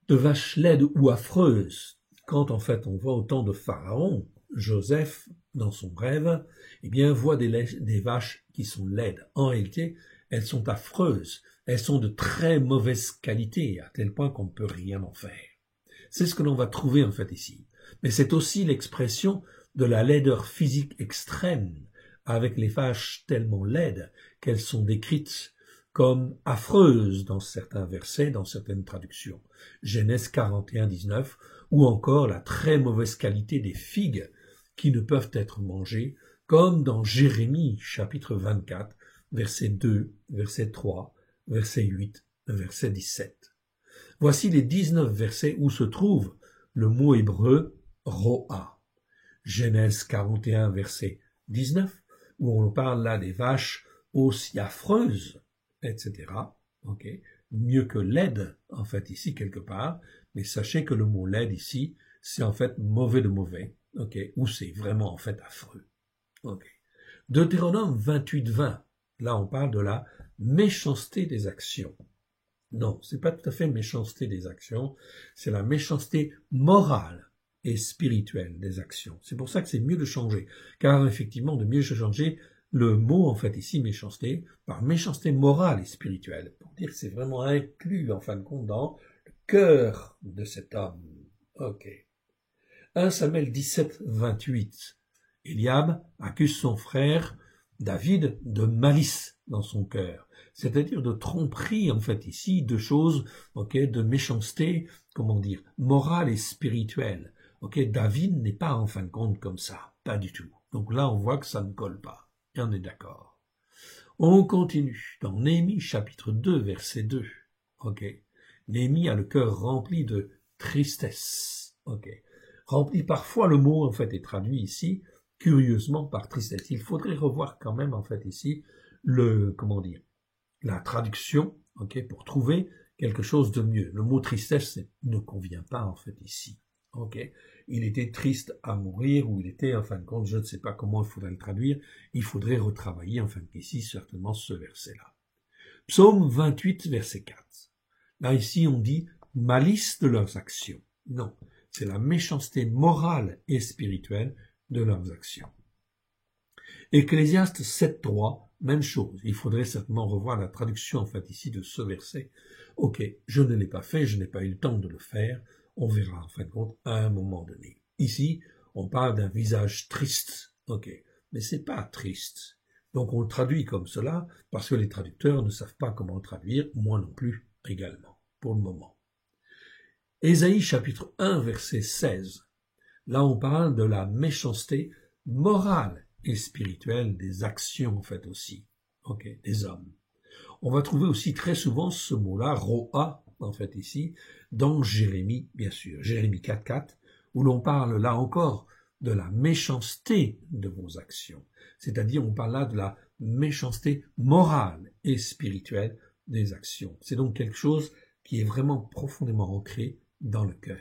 de vaches laides ou affreuses. Quand en fait on voit au temps de Pharaon, Joseph, dans son rêve, eh bien voit des vaches qui sont laides. En réalité, elles sont affreuses, elles sont de très mauvaise qualité, à tel point qu'on ne peut rien en faire. C'est ce que l'on va trouver en fait ici. Mais c'est aussi l'expression de la laideur physique extrême, avec les vaches tellement laides qu'elles sont décrites comme affreuses dans certains versets, dans certaines traductions. Genèse 41, 19, ou encore la très mauvaise qualité des figues qui ne peuvent être mangées, comme dans Jérémie chapitre 24, verset 2, verset 3, verset 8, verset 17. Voici les 19 versets où se trouve le mot hébreu roa. Genèse 41, verset 19, où on parle là des vaches aussi affreuses, etc. Mieux que laide, en fait, ici, quelque part. Mais sachez que le mot laide, ici, c'est en fait mauvais de mauvais, ou c'est vraiment, en fait, affreux. Deutéronome 28, 20, là, on parle de la méchanceté des actions. Non, c'est pas tout à fait méchanceté des actions, c'est la méchanceté morale et spirituelle des actions. C'est pour ça que c'est mieux de changer, car effectivement, de mieux changer le mot, en fait, ici, méchanceté, par méchanceté morale et spirituelle, pour dire que c'est vraiment inclus, en fin de compte, dans le cœur de cet homme. Ok. 1 Samuel 17, 28. Eliab accuse son frère David de malice dans son cœur, c'est-à-dire de tromperie, en fait, ici, de choses, ok, de méchanceté, comment dire, morale et spirituelle. Ok, David n'est pas, en fin de compte, comme ça, pas du tout. Donc là, on voit que ça ne colle pas, et on est d'accord. On continue, dans Néhémie, chapitre 2, verset 2. Ok, Néhémie a le cœur rempli de tristesse. Ok, rempli parfois, le mot, en fait, est traduit ici, curieusement, par tristesse. Il faudrait revoir quand même, en fait, ici, comment dire, la traduction, ok, pour trouver quelque chose de mieux. Le mot tristesse ne convient pas, en fait, ici. Ok, il était triste à mourir, ou il était, en fin de compte, je ne sais pas comment il faudrait le traduire, il faudrait retravailler, en fin de compte, ici, certainement, ce verset-là. Psaume 28, verset 4. Là, ici, on dit malice de leurs actions. Non, c'est la méchanceté morale et spirituelle de leurs actions. Ecclésiaste 7.3, même chose. Il faudrait certainement revoir la traduction, en fait, ici, de ce verset. Ok, je ne l'ai pas fait, je n'ai pas eu le temps de le faire. On verra, en fin de compte, à un moment donné. Ici, on parle d'un visage triste. Ok, mais c'est pas triste. Donc, on le traduit comme cela, parce que les traducteurs ne savent pas comment le traduire, moi non plus, également, pour le moment. Ésaïe, chapitre 1, verset 16. Là, on parle de la méchanceté morale et spirituelle des actions, en fait, aussi, ok, des hommes. On va trouver aussi très souvent ce mot-là, roa, en fait, ici, dans Jérémie, bien sûr, Jérémie 4.4, où l'on parle là encore de la méchanceté de vos actions. C'est-à-dire, on parle là de la méchanceté morale et spirituelle des actions. C'est donc quelque chose qui est vraiment profondément ancré dans le cœur.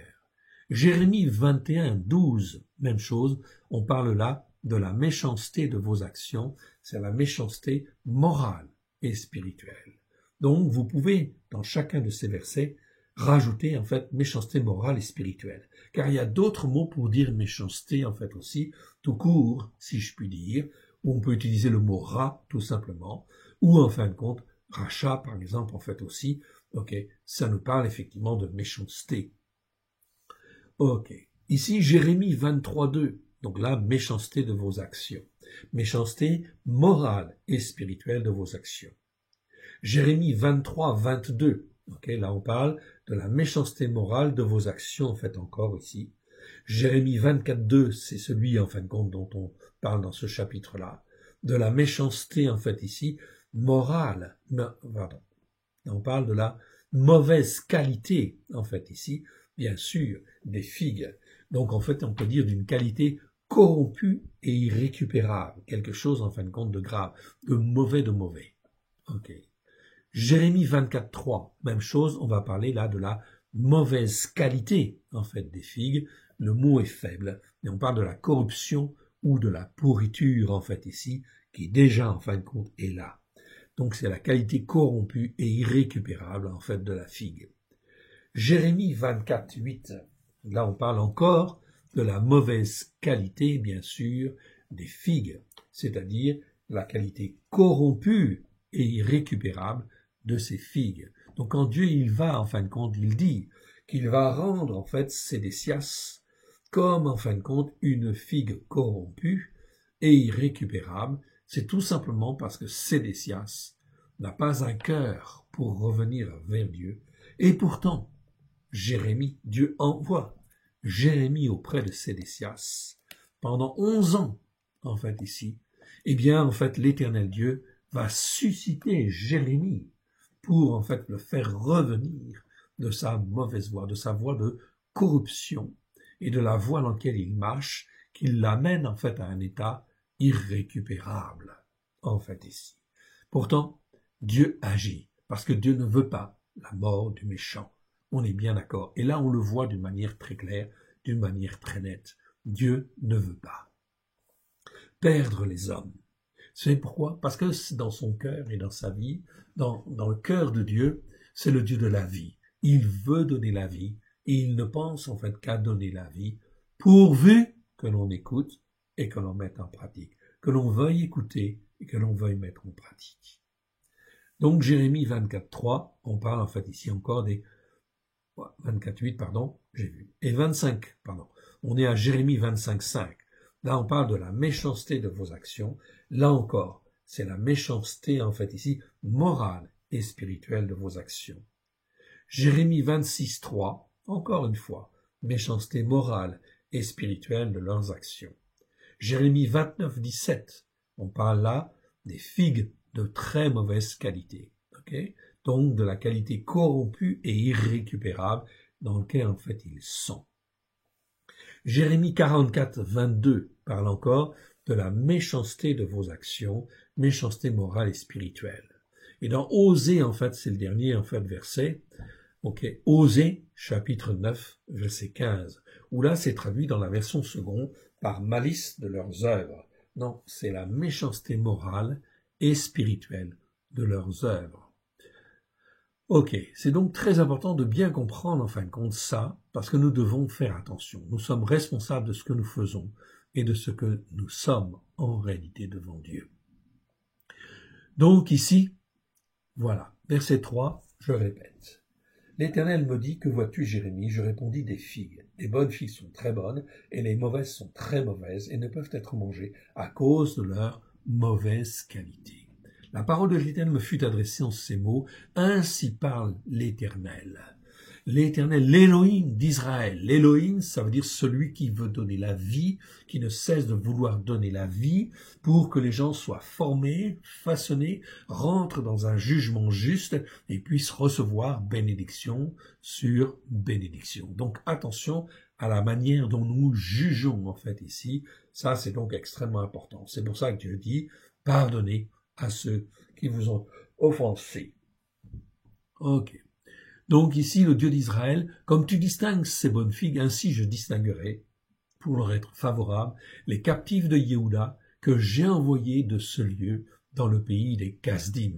Jérémie 21, 12, même chose, on parle là de la méchanceté de vos actions, c'est la méchanceté morale et spirituelle. Donc, vous pouvez, dans chacun de ces versets, rajouter, en fait, méchanceté morale et spirituelle. Car il y a d'autres mots pour dire méchanceté, en fait, aussi, tout court, si je puis dire, où on peut utiliser le mot rat, tout simplement, ou, en fin de compte, rachat, par exemple, en fait, aussi, ok, ça nous parle effectivement de méchanceté. Ok. Ici, Jérémie 23.2. Donc là, méchanceté de vos actions. Méchanceté morale et spirituelle de vos actions. Jérémie 23.22. Ok, là, on parle de la méchanceté morale de vos actions, en fait, encore ici. Jérémie 24.2, c'est celui, en fin de compte, dont on parle dans ce chapitre-là. De la méchanceté, en fait, ici, morale. Pardon. On parle de la mauvaise qualité, en fait, ici, bien sûr, des figues. Donc, en fait, on peut dire d'une qualité corrompue et irrécupérable. Quelque chose, en fin de compte, de grave, de mauvais. Ok. Jérémie 24.3, même chose, on va parler là de la mauvaise qualité, en fait, des figues. Le mot est faible, mais on parle de la corruption ou de la pourriture, en fait, ici, qui déjà, en fin de compte, est là. Donc, c'est la qualité corrompue et irrécupérable, en fait, de la figue. Jérémie 24.8, là on parle encore de la mauvaise qualité, bien sûr, des figues, c'est-à-dire la qualité corrompue et irrécupérable de ces figues. Donc quand Dieu il va, en fin de compte, il dit qu'il va rendre en fait Sédécias comme en fin de compte une figue corrompue et irrécupérable, c'est tout simplement parce que Sédécias n'a pas un cœur pour revenir vers Dieu, et pourtant Jérémie, Dieu envoie Jérémie auprès de Sédécias pendant 11 ans, en fait, ici. Eh bien, en fait, l'Éternel Dieu va susciter Jérémie pour, en fait, le faire revenir de sa mauvaise voie, de sa voie de corruption et de la voie dans laquelle il marche, qui l'amène, en fait, à un état irrécupérable, en fait, ici. Pourtant, Dieu agit, parce que Dieu ne veut pas la mort du méchant. On est bien d'accord. Et là, on le voit d'une manière très claire, d'une manière très nette. Dieu ne veut pas perdre les hommes. C'est pourquoi? Parce que dans son cœur et dans sa vie, dans le cœur de Dieu, c'est le Dieu de la vie. Il veut donner la vie et il ne pense en fait qu'à donner la vie pourvu que l'on écoute et que l'on mette en pratique, que l'on veuille écouter et que l'on veuille mettre en pratique. Donc Jérémie 24.3, on parle en fait ici encore des 24.8, pardon, j'ai vu, et 25, pardon. On est à Jérémie 25.5. Là, on parle de la méchanceté de vos actions. Là encore, c'est la méchanceté, en fait, ici, morale et spirituelle de vos actions. Jérémie 26.3, encore une fois, méchanceté morale et spirituelle de leurs actions. Jérémie 29.17, on parle là des figues de très mauvaise qualité, ok? Donc de la qualité corrompue et irrécupérable dans laquelle en fait ils sont. Jérémie 44.22 parle encore de la méchanceté de vos actions, méchanceté morale et spirituelle. Et dans Osée, en fait, c'est le dernier en fait verset, ok, Osée, chapitre 9, verset 15, où là c'est traduit dans la version seconde par malice de leurs œuvres. Non, c'est la méchanceté morale et spirituelle de leurs œuvres. Ok, c'est donc très important de bien comprendre en fin de compte ça, parce que nous devons faire attention. Nous sommes responsables de ce que nous faisons et de ce que nous sommes en réalité devant Dieu. Donc ici, voilà, verset 3, je répète. L'Éternel me dit, que vois-tu Jérémie? Je répondis, des figues. Les bonnes figues sont très bonnes et les mauvaises sont très mauvaises et ne peuvent être mangées à cause de leur mauvaise qualité. La parole de l'Éternel me fut adressée en ces mots, ainsi parle l'Éternel. L'Éternel, l'Élohim d'Israël. L'Élohim, ça veut dire celui qui veut donner la vie, qui ne cesse de vouloir donner la vie pour que les gens soient formés, façonnés, rentrent dans un jugement juste et puissent recevoir bénédiction sur bénédiction. Donc attention à la manière dont nous jugeons en fait ici. Ça, c'est donc extrêmement important. C'est pour ça que Dieu dit, pardonnez à ceux qui vous ont offensés. Ok. Donc ici, le Dieu d'Israël, comme tu distingues ces bonnes figues, ainsi je distinguerai, pour leur être favorable, les captifs de Yehuda que j'ai envoyés de ce lieu dans le pays des Kasdim.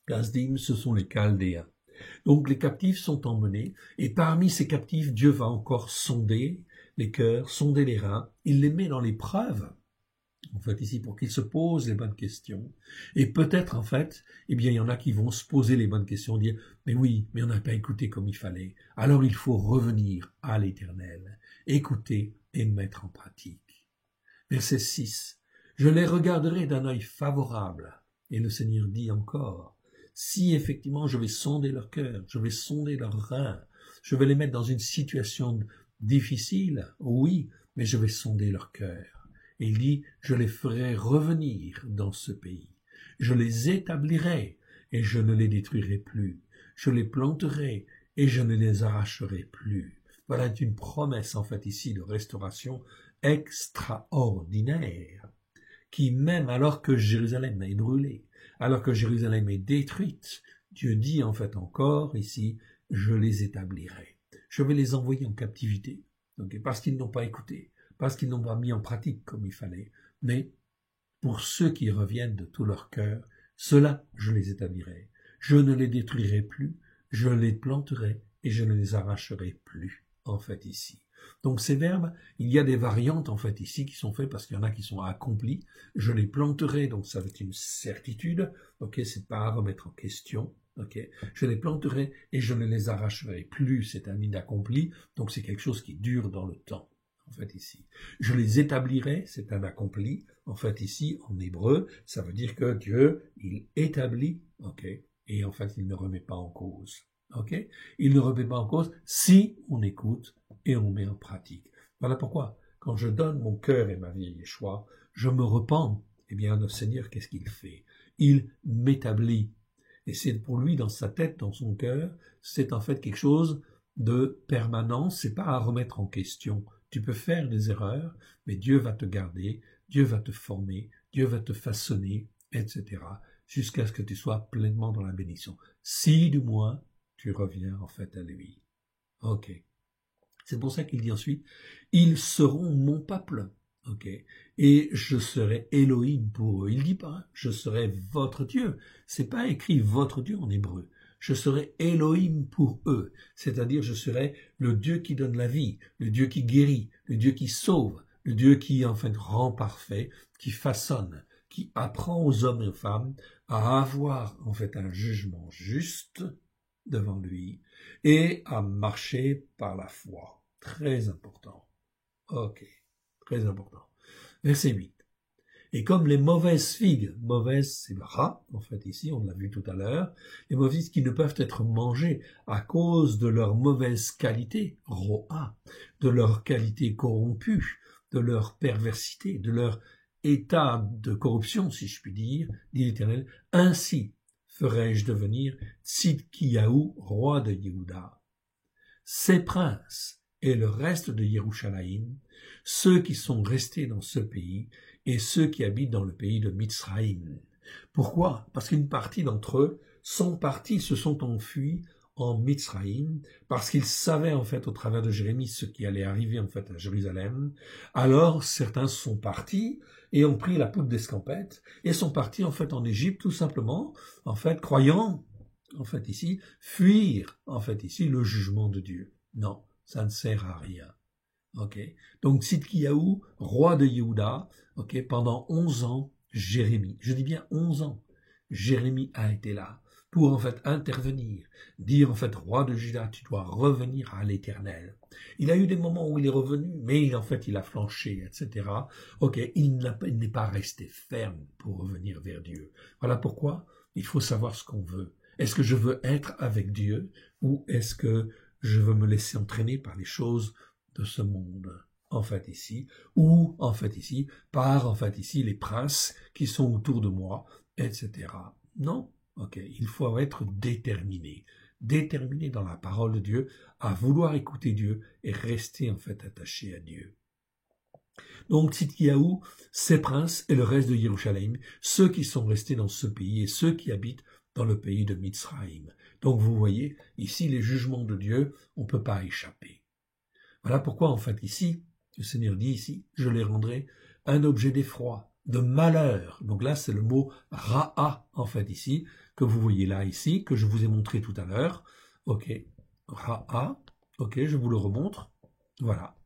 Kasdim, ce sont les Chaldéens. Donc les captifs sont emmenés, et parmi ces captifs, Dieu va encore sonder les cœurs, sonder les reins, il les met dans l'épreuve, en fait, ici, pour qu'ils se posent les bonnes questions. Et peut-être, en fait, eh bien, il y en a qui vont se poser les bonnes questions, dire, mais oui, mais on n'a pas écouté comme il fallait. Alors, il faut revenir à l'Éternel, écouter et mettre en pratique. Verset 6. Je les regarderai d'un œil favorable. Et le Seigneur dit encore, si effectivement je vais sonder leur cœur, je vais sonder leurs reins, je vais les mettre dans une situation difficile, oui, mais je vais sonder leur cœur. Et il dit, je les ferai revenir dans ce pays. Je les établirai et je ne les détruirai plus. Je les planterai et je ne les arracherai plus. Voilà une promesse en fait ici de restauration extraordinaire qui même alors que Jérusalem est brûlée, alors que Jérusalem est détruite, Dieu dit en fait encore ici, je les établirai. Je vais les envoyer en captivité, donc, parce qu'ils n'ont pas écouté, parce qu'ils n'ont pas mis en pratique comme il fallait, mais pour ceux qui reviennent de tout leur cœur, ceux-là, je les établirai. Je ne les détruirai plus, je les planterai et je ne les arracherai plus, en fait, ici. Donc ces verbes, il y a des variantes, en fait, ici, qui sont faites parce qu'il y en a qui sont accomplis. Je les planterai, donc ça va être une certitude, ok, c'est pas à remettre en question, ok. Je les planterai et je ne les arracherai plus, c'est un inaccompli, donc c'est quelque chose qui dure dans le temps. En fait, ici. Je les établirai, c'est un accompli. En fait, ici, en hébreu, ça veut dire que Dieu, il établit, ok, et en fait, il ne remet pas en cause, ok. Il ne remet pas en cause si on écoute et on met en pratique. Voilà pourquoi, quand je donne mon cœur et ma vie à Yeshua, je me repens, eh bien, le Seigneur, qu'est-ce qu'il fait? Il m'établit. Et c'est pour lui, dans sa tête, dans son cœur, c'est en fait quelque chose de permanent, c'est pas à remettre en question. Tu peux faire des erreurs, mais Dieu va te garder, Dieu va te former, Dieu va te façonner, etc., jusqu'à ce que tu sois pleinement dans la bénédiction. Si, du moins, tu reviens en fait à lui. Ok. C'est pour ça qu'il dit ensuite, ils seront mon peuple, ok, et je serai Elohim pour eux. Il dit pas, je serai votre Dieu. C'est pas écrit votre Dieu en hébreu. je serai Elohim pour eux, c'est-à-dire je serai le Dieu qui donne la vie, le Dieu qui guérit, le Dieu qui sauve, le Dieu qui en fait rend parfait, qui façonne, qui apprend aux hommes et aux femmes à avoir en fait un jugement juste devant lui et à marcher par la foi. Très important. Ok, très important. Verset 8. Et comme les mauvaises figues, mauvaises c'est le rat, en fait ici, on l'a vu tout à l'heure, les mauvaises qui ne peuvent être mangées à cause de leur mauvaise qualité, ro'a, de leur qualité corrompue, de leur perversité, de leur état de corruption, si je puis dire, dit l'Éternel, ainsi ferai-je devenir Tzidkiyahu, roi de Yehuda, ses princes et le reste de Yerushalayim, ceux qui sont restés dans ce pays et ceux qui habitent dans le pays de Mitzraïm. Pourquoi? Parce qu'une partie d'entre eux sont partis, se sont enfuis en Mitzraïm, parce qu'ils savaient en fait au travers de Jérémie ce qui allait arriver en fait à Jérusalem. Alors certains sont partis et ont pris la poudre d'escampette et sont partis en fait en Égypte tout simplement, en fait croyant en fait ici fuir en fait ici le jugement de Dieu. Non, ça ne sert à rien. Ok. Donc Tzidkiyahu, roi de Yehuda, ok, pendant 11 ans, Jérémie, je dis bien 11 ans, Jérémie a été là pour en fait intervenir, dire en fait roi de Juda, tu dois revenir à l'Éternel. Il a eu des moments où il est revenu, mais en fait il a flanché, etc. Ok, il n'est pas resté ferme pour revenir vers Dieu. Voilà pourquoi il faut savoir ce qu'on veut. Est-ce que je veux être avec Dieu ou est-ce que je veux me laisser entraîner par les choses de ce monde, en fait ici, ou en fait ici, par en fait ici les princes qui sont autour de moi, etc. Non, ok, il faut être déterminé dans la parole de Dieu, à vouloir écouter Dieu et rester en fait attaché à Dieu. Donc Tzidkiyahu, ses princes et le reste de Yerushalayim, ceux qui sont restés dans ce pays et ceux qui habitent dans le pays de Mitzraïm. Donc vous voyez, ici les jugements de Dieu, on ne peut pas échapper. Voilà pourquoi, en fait, ici, le Seigneur dit ici, je les rendrai un objet d'effroi, de malheur. Donc là, c'est le mot ra'a, en fait, ici, que vous voyez là, ici, que je vous ai montré tout à l'heure. Ok, ra'a, ok, je vous le remontre. Voilà.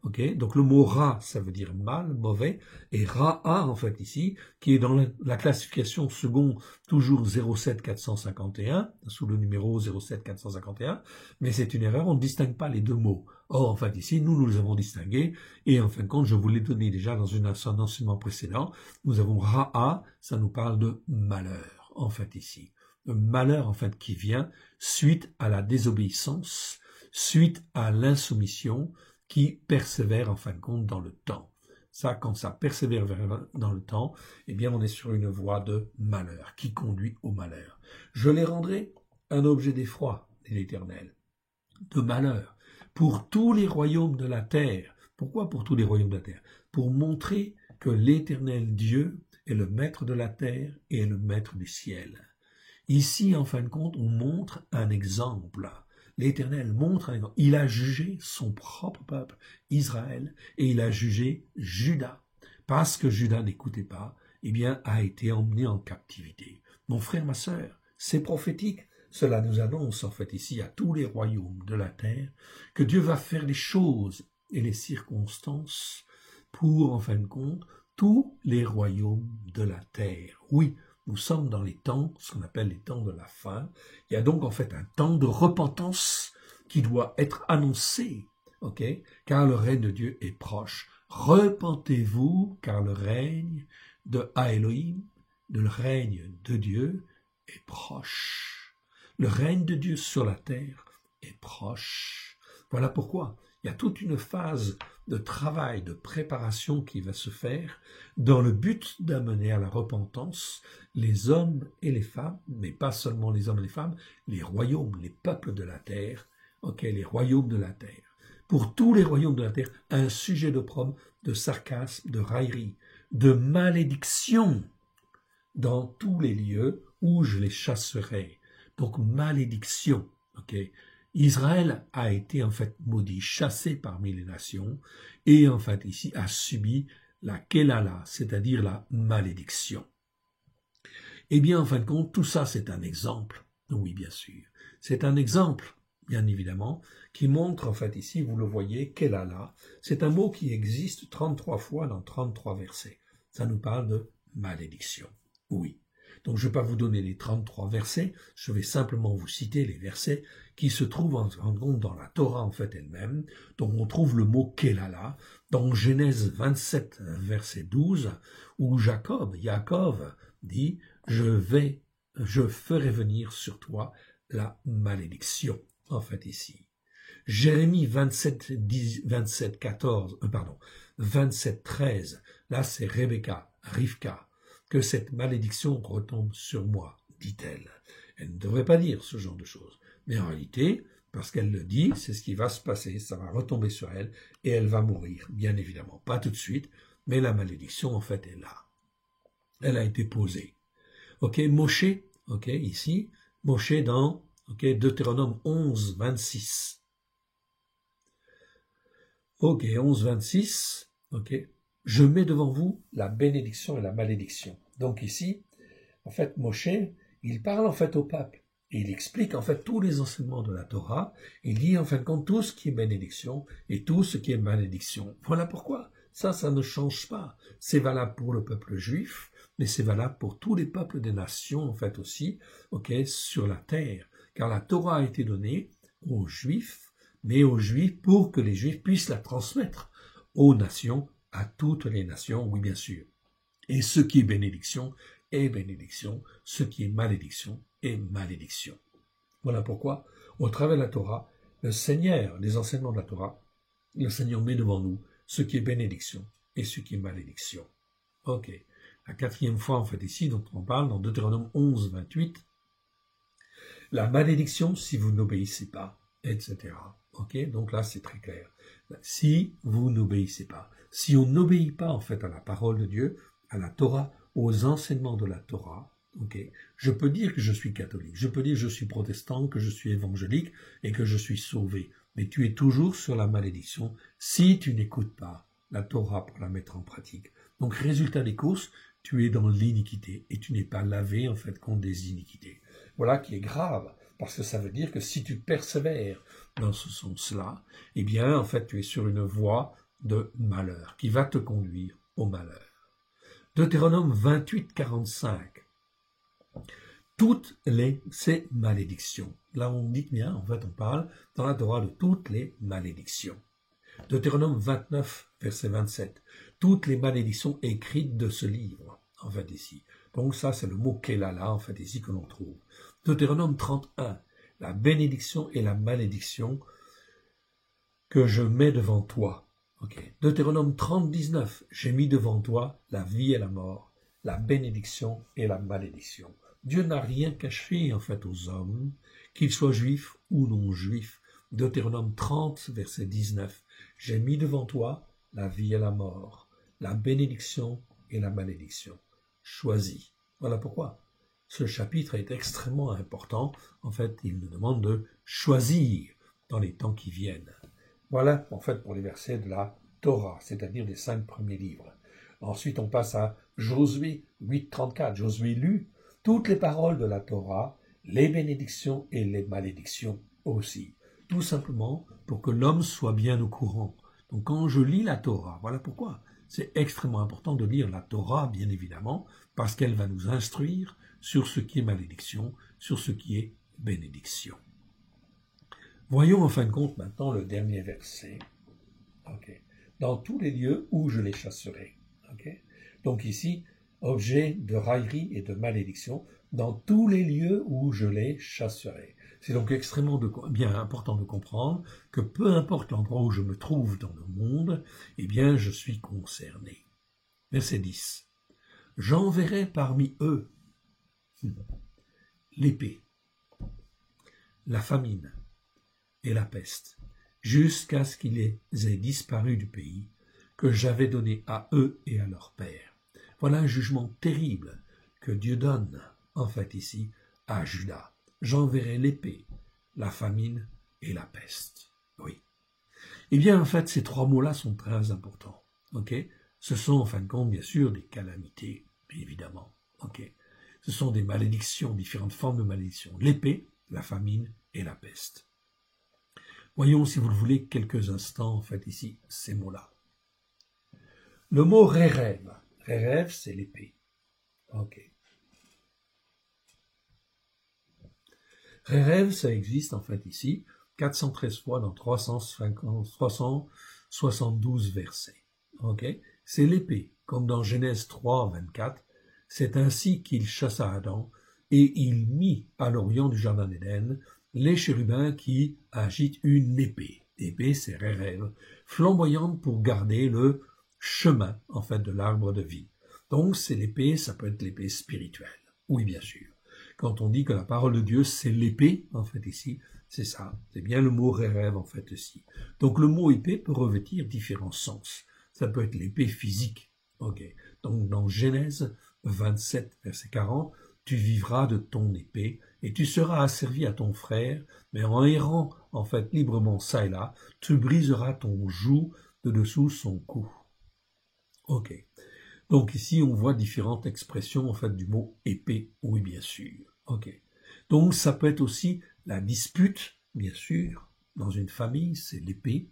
Ok, donc le mot ra, ça veut dire mal, mauvais, et ra'a, en fait, ici, qui est dans la classification second, toujours 07451, sous le numéro 07451, mais c'est une erreur, on ne distingue pas les deux mots. Or, en fait, ici, nous les avons distingués, et en fin de compte, je vous l'ai donné déjà dans un enseignement précédent, nous avons ra'a, ça nous parle de malheur, en fait, ici. Le malheur, en fait, qui vient suite à la désobéissance, suite à l'insoumission, qui persévère en fin de compte dans le temps. Ça, quand ça persévère dans le temps, eh bien on est sur une voie de malheur, qui conduit au malheur. Je les rendrai un objet d'effroi, dit l'Éternel, de malheur, pour tous les royaumes de la terre. Pourquoi pour tous les royaumes de la terre? Pour montrer que l'Éternel Dieu est le maître de la terre et est le maître du ciel. Ici, en fin de compte, on montre un exemple. L'Éternel montre un exemple. Il a jugé son propre peuple, Israël, et il a jugé Juda. Parce que Juda n'écoutait pas, eh bien, a été emmené en captivité. Mon frère, ma sœur, c'est prophétique. Cela nous annonce, en fait, ici, à tous les royaumes de la terre, que Dieu va faire les choses et les circonstances pour, en fin de compte, tous les royaumes de la terre. Oui, nous sommes dans les temps, ce qu'on appelle les temps de la fin. Il y a donc en fait un temps de repentance qui doit être annoncé, ok? Car le règne de Dieu est proche. Repentez-vous, car le règne de Elohim, le règne de Dieu, est proche. Le règne de Dieu sur la terre est proche. Voilà pourquoi il y a toute une phase de travail, de préparation qui va se faire dans le but d'amener à la repentance les hommes et les femmes, mais pas seulement les hommes et les femmes, les royaumes, les peuples de la terre, ok, les royaumes de la terre. Pour tous les royaumes de la terre, un sujet d'opprobre, de sarcasme, de raillerie, de malédiction dans tous les lieux où je les chasserai. Donc malédiction, ok. Israël a été en fait maudit, chassé parmi les nations, et en fait ici a subi la kelala, c'est-à-dire la malédiction. Eh bien, en fin de compte, tout ça c'est un exemple, Oui, bien sûr. C'est un exemple, bien évidemment, qui montre, en fait, ici, vous le voyez, Kelala. C'est un mot qui existe 33 fois dans 33 versets. Ça nous parle de malédiction. Oui. Donc, je ne vais pas vous donner les 33 versets, je vais simplement vous citer les versets qui se trouvent en compte dans la Torah, en fait, elle-même. Donc, on trouve le mot Kelala dans Genèse 27, verset 12, où Yaakov dit « je ferai venir sur toi la malédiction », en fait, ici. Jérémie 27, 13, là c'est Rivka, que cette malédiction retombe sur moi, dit-elle. Elle ne devrait pas dire ce genre de choses. Mais en réalité, parce qu'elle le dit, c'est ce qui va se passer, ça va retomber sur elle, et elle va mourir, bien évidemment. Pas tout de suite, mais la malédiction, en fait, est là. Elle a été posée. Ok, Moshe, ok, ici, Moshe dans Deutéronome 11, 26. Ok, 11, 26, ok. Je mets devant vous la bénédiction et la malédiction. Donc ici, en fait, Moshe, il parle en fait au peuple. Et il explique en fait tous les enseignements de la Torah. Il dit en fin de compte tout ce qui est bénédiction et tout ce qui est malédiction. Voilà pourquoi. Ça ne change pas. C'est valable pour le peuple juif, mais c'est valable pour tous les peuples des nations, en fait aussi, ok, sur la terre. Car la Torah a été donnée aux Juifs, mais aux Juifs pour que les Juifs puissent la transmettre aux nations, à toutes les nations, oui bien sûr. Et ce qui est bénédiction, ce qui est malédiction est malédiction. Voilà pourquoi, au travers de la Torah, le Seigneur, les enseignements de la Torah, le Seigneur met devant nous ce qui est bénédiction et ce qui est malédiction. Ok. La quatrième fois, en fait, ici, dont on parle, dans Deutéronome 11, 28, la malédiction si vous n'obéissez pas, etc. Ok. Donc là, c'est très clair. Si vous n'obéissez pas. Si on n'obéit pas, en fait, à la parole de Dieu, à la Torah, aux enseignements de la Torah, ok, je peux dire que je suis catholique, je peux dire que je suis protestant, que je suis évangélique et que je suis sauvé. Mais tu es toujours sur la malédiction si tu n'écoutes pas la Torah pour la mettre en pratique. Donc, résultat des courses, tu es dans l'iniquité et tu n'es pas lavé, en fait, contre des iniquités. Voilà qui est grave, parce que ça veut dire que si tu persévères dans ce sens-là, eh bien, en fait, tu es sur une voie de malheur qui va te conduire au malheur. Deutéronome 28, 45. Toutes ces malédictions. Là, on dit bien, en fait, on parle dans la Torah de toutes les malédictions. Deutéronome 29, verset 27. Toutes les malédictions écrites de ce livre, en fait, ici. Donc ça, c'est le mot Kelala, en fait, ici, que l'on trouve. Deutéronome 31. La bénédiction et la malédiction que je mets devant toi. Okay. Deutéronome 30, 19. J'ai mis devant toi la vie et la mort, la bénédiction et la malédiction. Dieu n'a rien caché, en fait, aux hommes, qu'ils soient juifs ou non juifs. Deutéronome 30, verset 19. J'ai mis devant toi la vie et la mort, la bénédiction et la malédiction. Choisis. Voilà pourquoi ce chapitre est extrêmement important. En fait, il nous demande de choisir dans les temps qui viennent. Voilà, en fait, pour les versets de la Torah, c'est-à-dire les 5 premiers livres. Ensuite, on passe à Josué 8, 34. Josué lut toutes les paroles de la Torah, les bénédictions et les malédictions aussi. Tout simplement pour que l'homme soit bien au courant. Donc, quand je lis la Torah, voilà pourquoi. C'est extrêmement important de lire la Torah, bien évidemment, parce qu'elle va nous instruire sur ce qui est malédiction, sur ce qui est bénédiction. Voyons en fin de compte maintenant le dernier verset. Okay. Dans tous les lieux où je les chasserai. Okay. Donc ici, objet de raillerie et de malédiction, dans tous les lieux où je les chasserai. C'est donc extrêmement bien important de comprendre que peu importe l'endroit où je me trouve dans le monde, eh bien je suis concerné. Verset 10. J'enverrai parmi eux l'épée, la famine et la peste, jusqu'à ce qu'ils aient disparu du pays que j'avais donné à eux et à leur père. Voilà un jugement terrible que Dieu donne, en fait ici, à Juda. J'enverrai l'épée, la famine et la peste. Oui. Eh bien, en fait, ces 3 mots-là sont très importants. Ok. Ce sont, en fin de compte, bien sûr, des calamités, évidemment. Ok. Ce sont des malédictions, différentes formes de malédictions. L'épée, la famine et la peste. Voyons, si vous le voulez, quelques instants, en fait, ici, ces mots-là. Le mot Rérev. Rérev, c'est l'épée. Ok. Rérev, ça existe, en fait, ici, 413 fois dans 372 versets. Ok. C'est l'épée, comme dans Genèse 3, 24. C'est ainsi qu'il chassa Adam, et il mit à l'orient du jardin d'Éden les chérubins qui agitent une épée. Épée, c'est Rérev, flamboyante pour garder le chemin, en fait, de l'arbre de vie. Donc, c'est l'épée, ça peut être l'épée spirituelle. Oui, bien sûr. Quand on dit que la parole de Dieu, c'est l'épée, en fait, ici, c'est ça. C'est bien le mot Rérev, en fait, ici. Donc, le mot épée peut revêtir différents sens. Ça peut être l'épée physique. Ok. Donc, dans Genèse 27, verset 40, tu vivras de ton épée, et tu seras asservi à ton frère, mais en errant, en fait, librement ça et là, tu briseras ton joug de dessous son cou. Ok. Donc ici, on voit différentes expressions, en fait, du mot épée, oui, bien sûr. Ok. Donc, ça peut être aussi la dispute, bien sûr, dans une famille, c'est l'épée,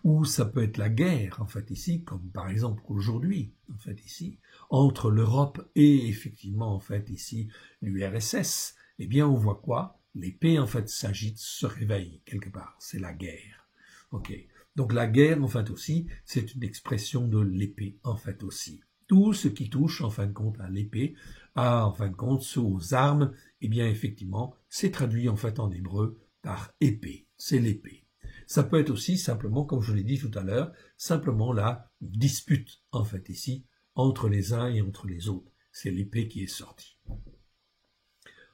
ou ça peut être la guerre, en fait, ici, comme par exemple aujourd'hui, en fait, ici, entre l'Europe et, effectivement, en fait, ici, l'URSS. Eh bien, on voit quoi? L'épée, en fait, s'agite, se réveille, quelque part. C'est la guerre. Ok. Donc, la guerre, en fait, aussi, c'est une expression de l'épée, en fait, aussi. Tout ce qui touche, en fin de compte, à l'épée, en fin de compte, aux armes, eh bien, effectivement, c'est traduit, en fait, en hébreu par épée. C'est l'épée. Ça peut être aussi simplement, comme je l'ai dit tout à l'heure, simplement la dispute, en fait, ici, entre les uns et entre les autres. C'est l'épée qui est sortie.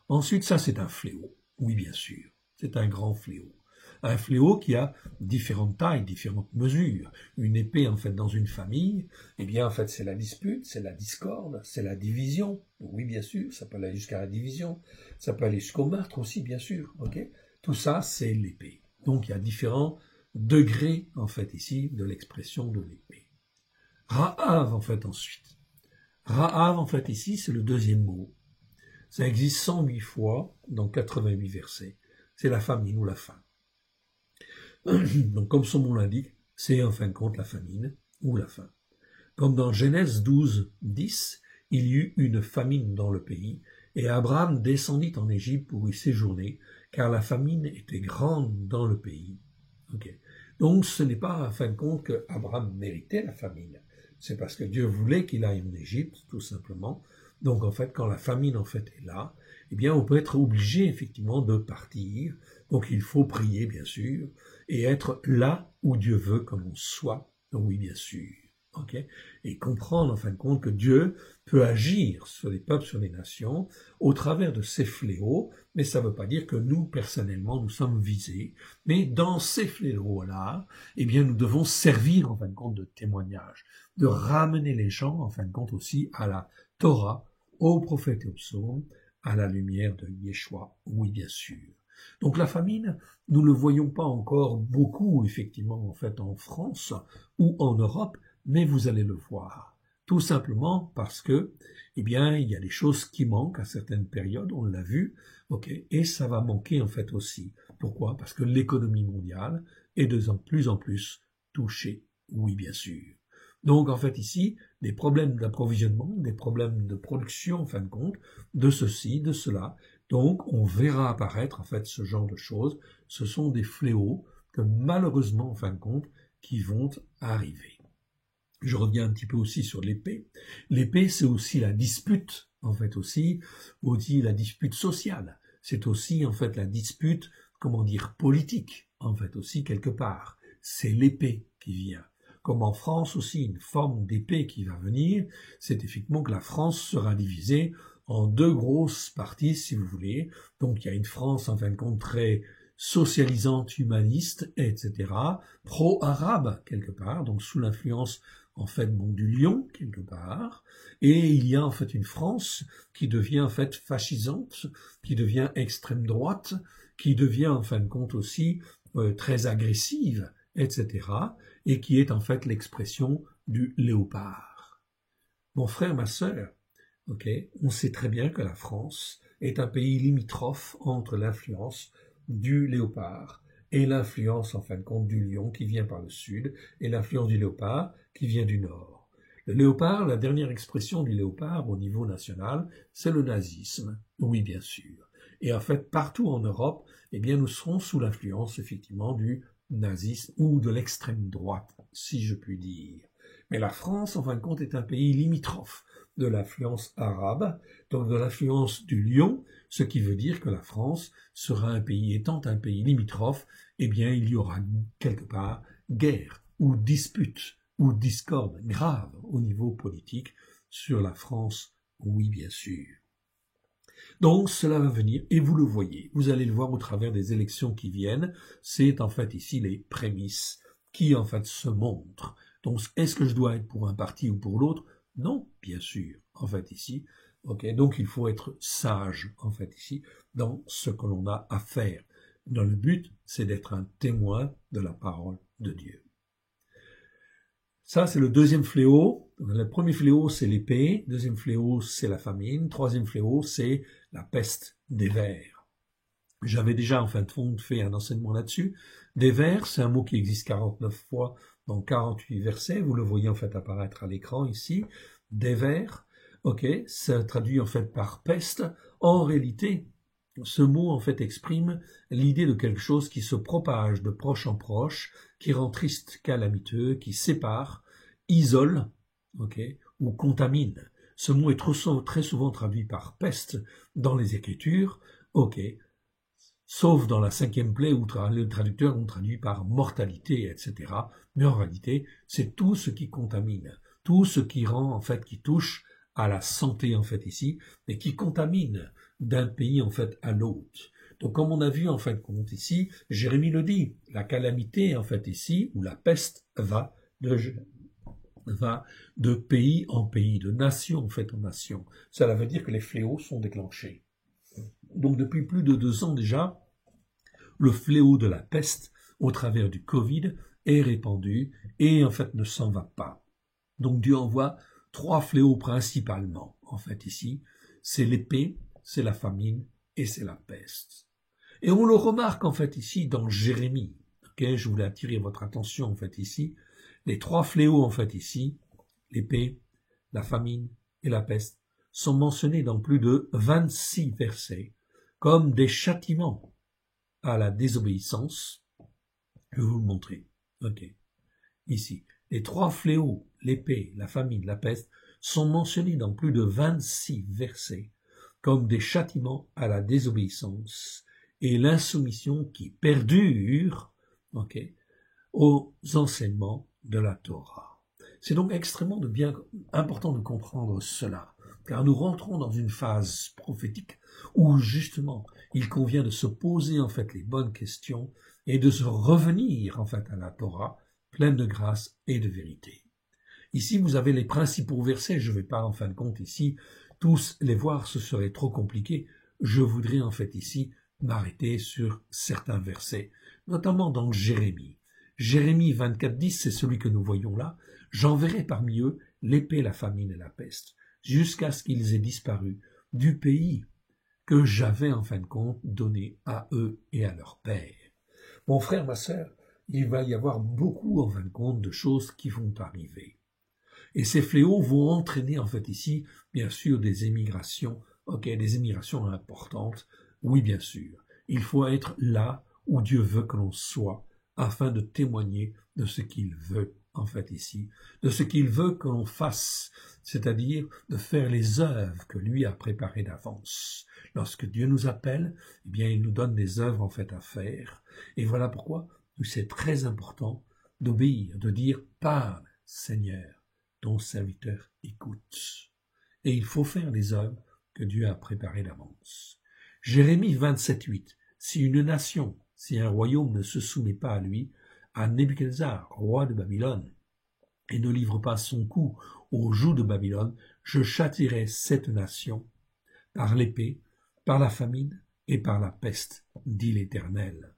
Ensuite, ça, c'est un fléau. Oui, bien sûr. C'est un grand fléau. Un fléau qui a différentes tailles, différentes mesures. Une épée, en fait, dans une famille, eh bien, en fait, c'est la dispute, c'est la discorde, c'est la division. Oui, bien sûr, ça peut aller jusqu'à la division. Ça peut aller jusqu'au meurtre aussi, bien sûr. Ok. Tout ça, c'est l'épée. Donc, il y a différents degrés, en fait, ici, de l'expression de l'épée. Ra'av, en fait, ensuite. Ra'av, en fait, ici, c'est le deuxième mot. Ça existe 108 fois dans 88 versets. C'est la famine ou la faim. Donc, comme son nom l'indique, c'est en fin de compte la famine ou la faim. Comme dans Genèse 12, 10, il y eut une famine dans le pays, et Abraham descendit en Égypte pour y séjourner, car la famine était grande dans le pays. Okay. Donc, ce n'est pas en fin de compte que Abraham méritait la famine. C'est parce que Dieu voulait qu'il aille en Égypte, tout simplement. Donc, en fait, quand la famine, en fait, est là, eh bien, on peut être obligé, effectivement, de partir. Donc, il faut prier, bien sûr, et être là où Dieu veut que l'on soit. Donc, oui, bien sûr. Okay. Et comprendre, en fin de compte, que Dieu peut agir sur les peuples, sur les nations, au travers de ces fléaux, mais ça ne veut pas dire que nous, personnellement, nous sommes visés. Mais dans ces fléaux-là, eh bien, nous devons servir, en fin de compte, de témoignage, de ramener les gens, en fin de compte, aussi à la Torah, aux prophètes et aux psaumes, à la lumière de Yeshua, oui, bien sûr. Donc la famine, nous ne le voyons pas encore beaucoup, effectivement, en fait, en France ou en Europe, mais vous allez le voir. Tout simplement parce que, eh bien, il y a des choses qui manquent à certaines périodes, on l'a vu, ok, et ça va manquer en fait aussi. Pourquoi? Parce que l'économie mondiale est de plus en plus touchée, oui, bien sûr. Donc, en fait, ici, des problèmes d'approvisionnement, des problèmes de production, en fin de compte, de ceci, de cela. Donc, on verra apparaître, en fait, ce genre de choses. Ce sont des fléaux que, malheureusement, en fin de compte, qui vont arriver. Je reviens un petit peu aussi sur l'épée. L'épée, c'est aussi la dispute, en fait, aussi la dispute sociale. C'est aussi, en fait, la dispute, comment dire, politique, en fait, aussi, quelque part. C'est l'épée qui vient. Comme en France aussi, une forme d'épée qui va venir, c'est effectivement que la France sera divisée en deux grosses parties, si vous voulez. Donc, il y a une France, en fin de compte, très socialisante, humaniste, etc., pro-arabe, quelque part, donc sous l'influence, en fait, du lion, quelque part, et il y a, en fait, une France qui devient, en fait, fascisante, qui devient extrême droite, qui devient, en fin de compte, aussi très agressive, etc., et qui est, en fait, l'expression du léopard. Mon frère, ma sœur, On sait très bien que la France est un pays limitrophe entre l'influence du léopard et l'influence, en fin de compte, du lion qui vient par le sud et l'influence du léopard qui vient du nord. Le léopard, la dernière expression du léopard au niveau national, c'est le nazisme. Oui, bien sûr. Et en fait, partout en Europe, eh bien, nous serons sous l'influence, effectivement, du nazisme ou de l'extrême droite, si je puis dire. Mais la France, en fin de compte, est un pays limitrophe de l'influence arabe, donc de l'influence du lion, ce qui veut dire que la France sera un pays, étant un pays limitrophe, eh bien, il y aura quelque part guerre ou dispute ou discorde grave au niveau politique sur la France, oui, bien sûr. Donc, cela va venir, et vous le voyez, vous allez le voir au travers des élections qui viennent, c'est en fait ici les prémices qui en fait se montrent. Donc, est-ce que je dois être pour un parti ou pour l'autre? Non, bien sûr, en fait ici. Donc, il faut être sage, en fait ici, dans ce que l'on a à faire. Dans le but, c'est d'être un témoin de la parole de Dieu. Ça, c'est le deuxième fléau. Le premier fléau, c'est l'épée. Deuxième fléau, c'est la famine. Troisième fléau, c'est la peste des vers. J'avais déjà, en fin de compte, fait un enseignement là-dessus. Des vers, c'est un mot qui existe 49 fois dans 48 versets. Vous le voyez en fait apparaître à l'écran ici. Des vers, ça traduit en fait par peste. En réalité, ce mot en fait exprime l'idée de quelque chose qui se propage de proche en proche, qui rend triste, calamiteux, qui sépare, isole, ou contamine. Ce mot est très souvent traduit par peste dans les Écritures, sauf dans la 5e plaie où les traducteurs ont traduit par mortalité, etc. Mais en réalité, c'est tout ce qui contamine, tout ce qui rend, en fait, qui touche à la santé, en fait, ici, et qui contamine d'un pays, en fait, à l'autre. Donc, comme on a vu, en fin de compte, ici, Jérémie le dit, la calamité, en fait, ici, ou la peste va de pays en pays, de nation, en fait, en nation. Cela veut dire que les fléaux sont déclenchés. Donc, depuis plus de 2 ans déjà, le fléau de la peste, au travers du Covid, est répandu et, en fait, ne s'en va pas. Donc, Dieu envoie 3 fléaux principalement, en fait, ici. C'est l'épée, c'est la famine et c'est la peste. Et on le remarque, en fait, ici, dans Jérémie. Je voulais attirer votre attention, en fait, ici. Les 3 fléaux, en fait, ici, l'épée, la famine et la peste, sont mentionnés dans plus de 26 versets comme des châtiments à la désobéissance. Je vais vous le montrer. Ici. Les 3 fléaux, l'épée, la famine, la peste, sont mentionnés dans plus de 26 versets comme des châtiments à la désobéissance et l'insoumission qui perdure, aux enseignements de la Torah. C'est donc extrêmement important de comprendre cela, car nous rentrons dans une phase prophétique où justement il convient de se poser en fait les bonnes questions et de se revenir en fait à la Torah pleine de grâce et de vérité. Ici vous avez les principaux versets, je ne vais pas en fin de compte ici tous les voir, ce serait trop compliqué. Je voudrais en fait ici m'arrêter sur certains versets, notamment dans Jérémie. Jérémie 24:10, c'est celui que nous voyons là. J'enverrai parmi eux l'épée, la famine et la peste, jusqu'à ce qu'ils aient disparu du pays que j'avais en fin de compte donné à eux et à leur père. Mon frère, ma sœur, il va y avoir beaucoup en fin de compte de choses qui vont arriver. Et ces fléaux vont entraîner en fait ici, bien sûr, des émigrations, des émigrations importantes. Oui, bien sûr, il faut être là où Dieu veut que l'on soit, afin de témoigner de ce qu'il veut, en fait, ici, de ce qu'il veut que l'on fasse, c'est-à-dire de faire les œuvres que lui a préparées d'avance. Lorsque Dieu nous appelle, eh bien, il nous donne des œuvres, en fait, à faire. Et voilà pourquoi c'est très important d'obéir, de dire « Parle, Seigneur, ton serviteur écoute ». Et il faut faire les œuvres que Dieu a préparées d'avance. Jérémie 27:8. Si une nation, si un royaume ne se soumet pas à lui, à Nebuchadnezzar, roi de Babylone, et ne livre pas son coup au joug de Babylone, je châtierai cette nation par l'épée, par la famine et par la peste, dit l'Éternel,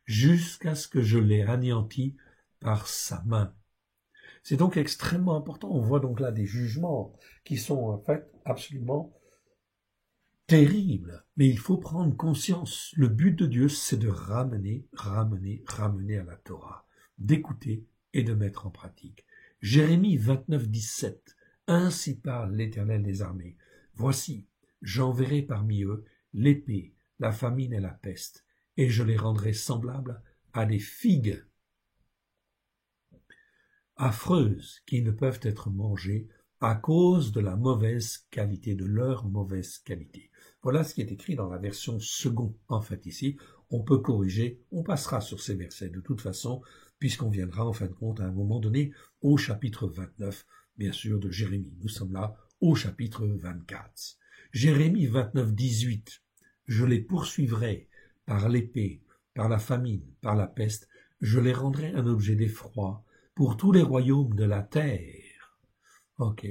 jusqu'à ce que je l'ai anéanti par sa main. C'est donc extrêmement important. On voit donc là des jugements qui sont en fait absolument terribles. Mais il faut prendre conscience. Le but de Dieu, c'est de ramener à la Torah, d'écouter et de mettre en pratique. Jérémie 29, 17. Ainsi parle l'Éternel des armées. Voici, j'enverrai parmi eux l'épée, la famine et la peste, et je les rendrai semblables à des figues affreuses qui ne peuvent être mangées à cause de la mauvaise qualité, de leur mauvaise qualité. Voilà ce qui est écrit dans la version second, en fait, ici. On peut corriger, on passera sur ces versets de toute façon, puisqu'on viendra, en fin de compte, à un moment donné, au chapitre 29, bien sûr, de Jérémie. Nous sommes là au chapitre 24. Jérémie 29, 18. Je les poursuivrai par l'épée, par la famine, par la peste, je les rendrai un objet d'effroi pour tous les royaumes de la terre. Ok.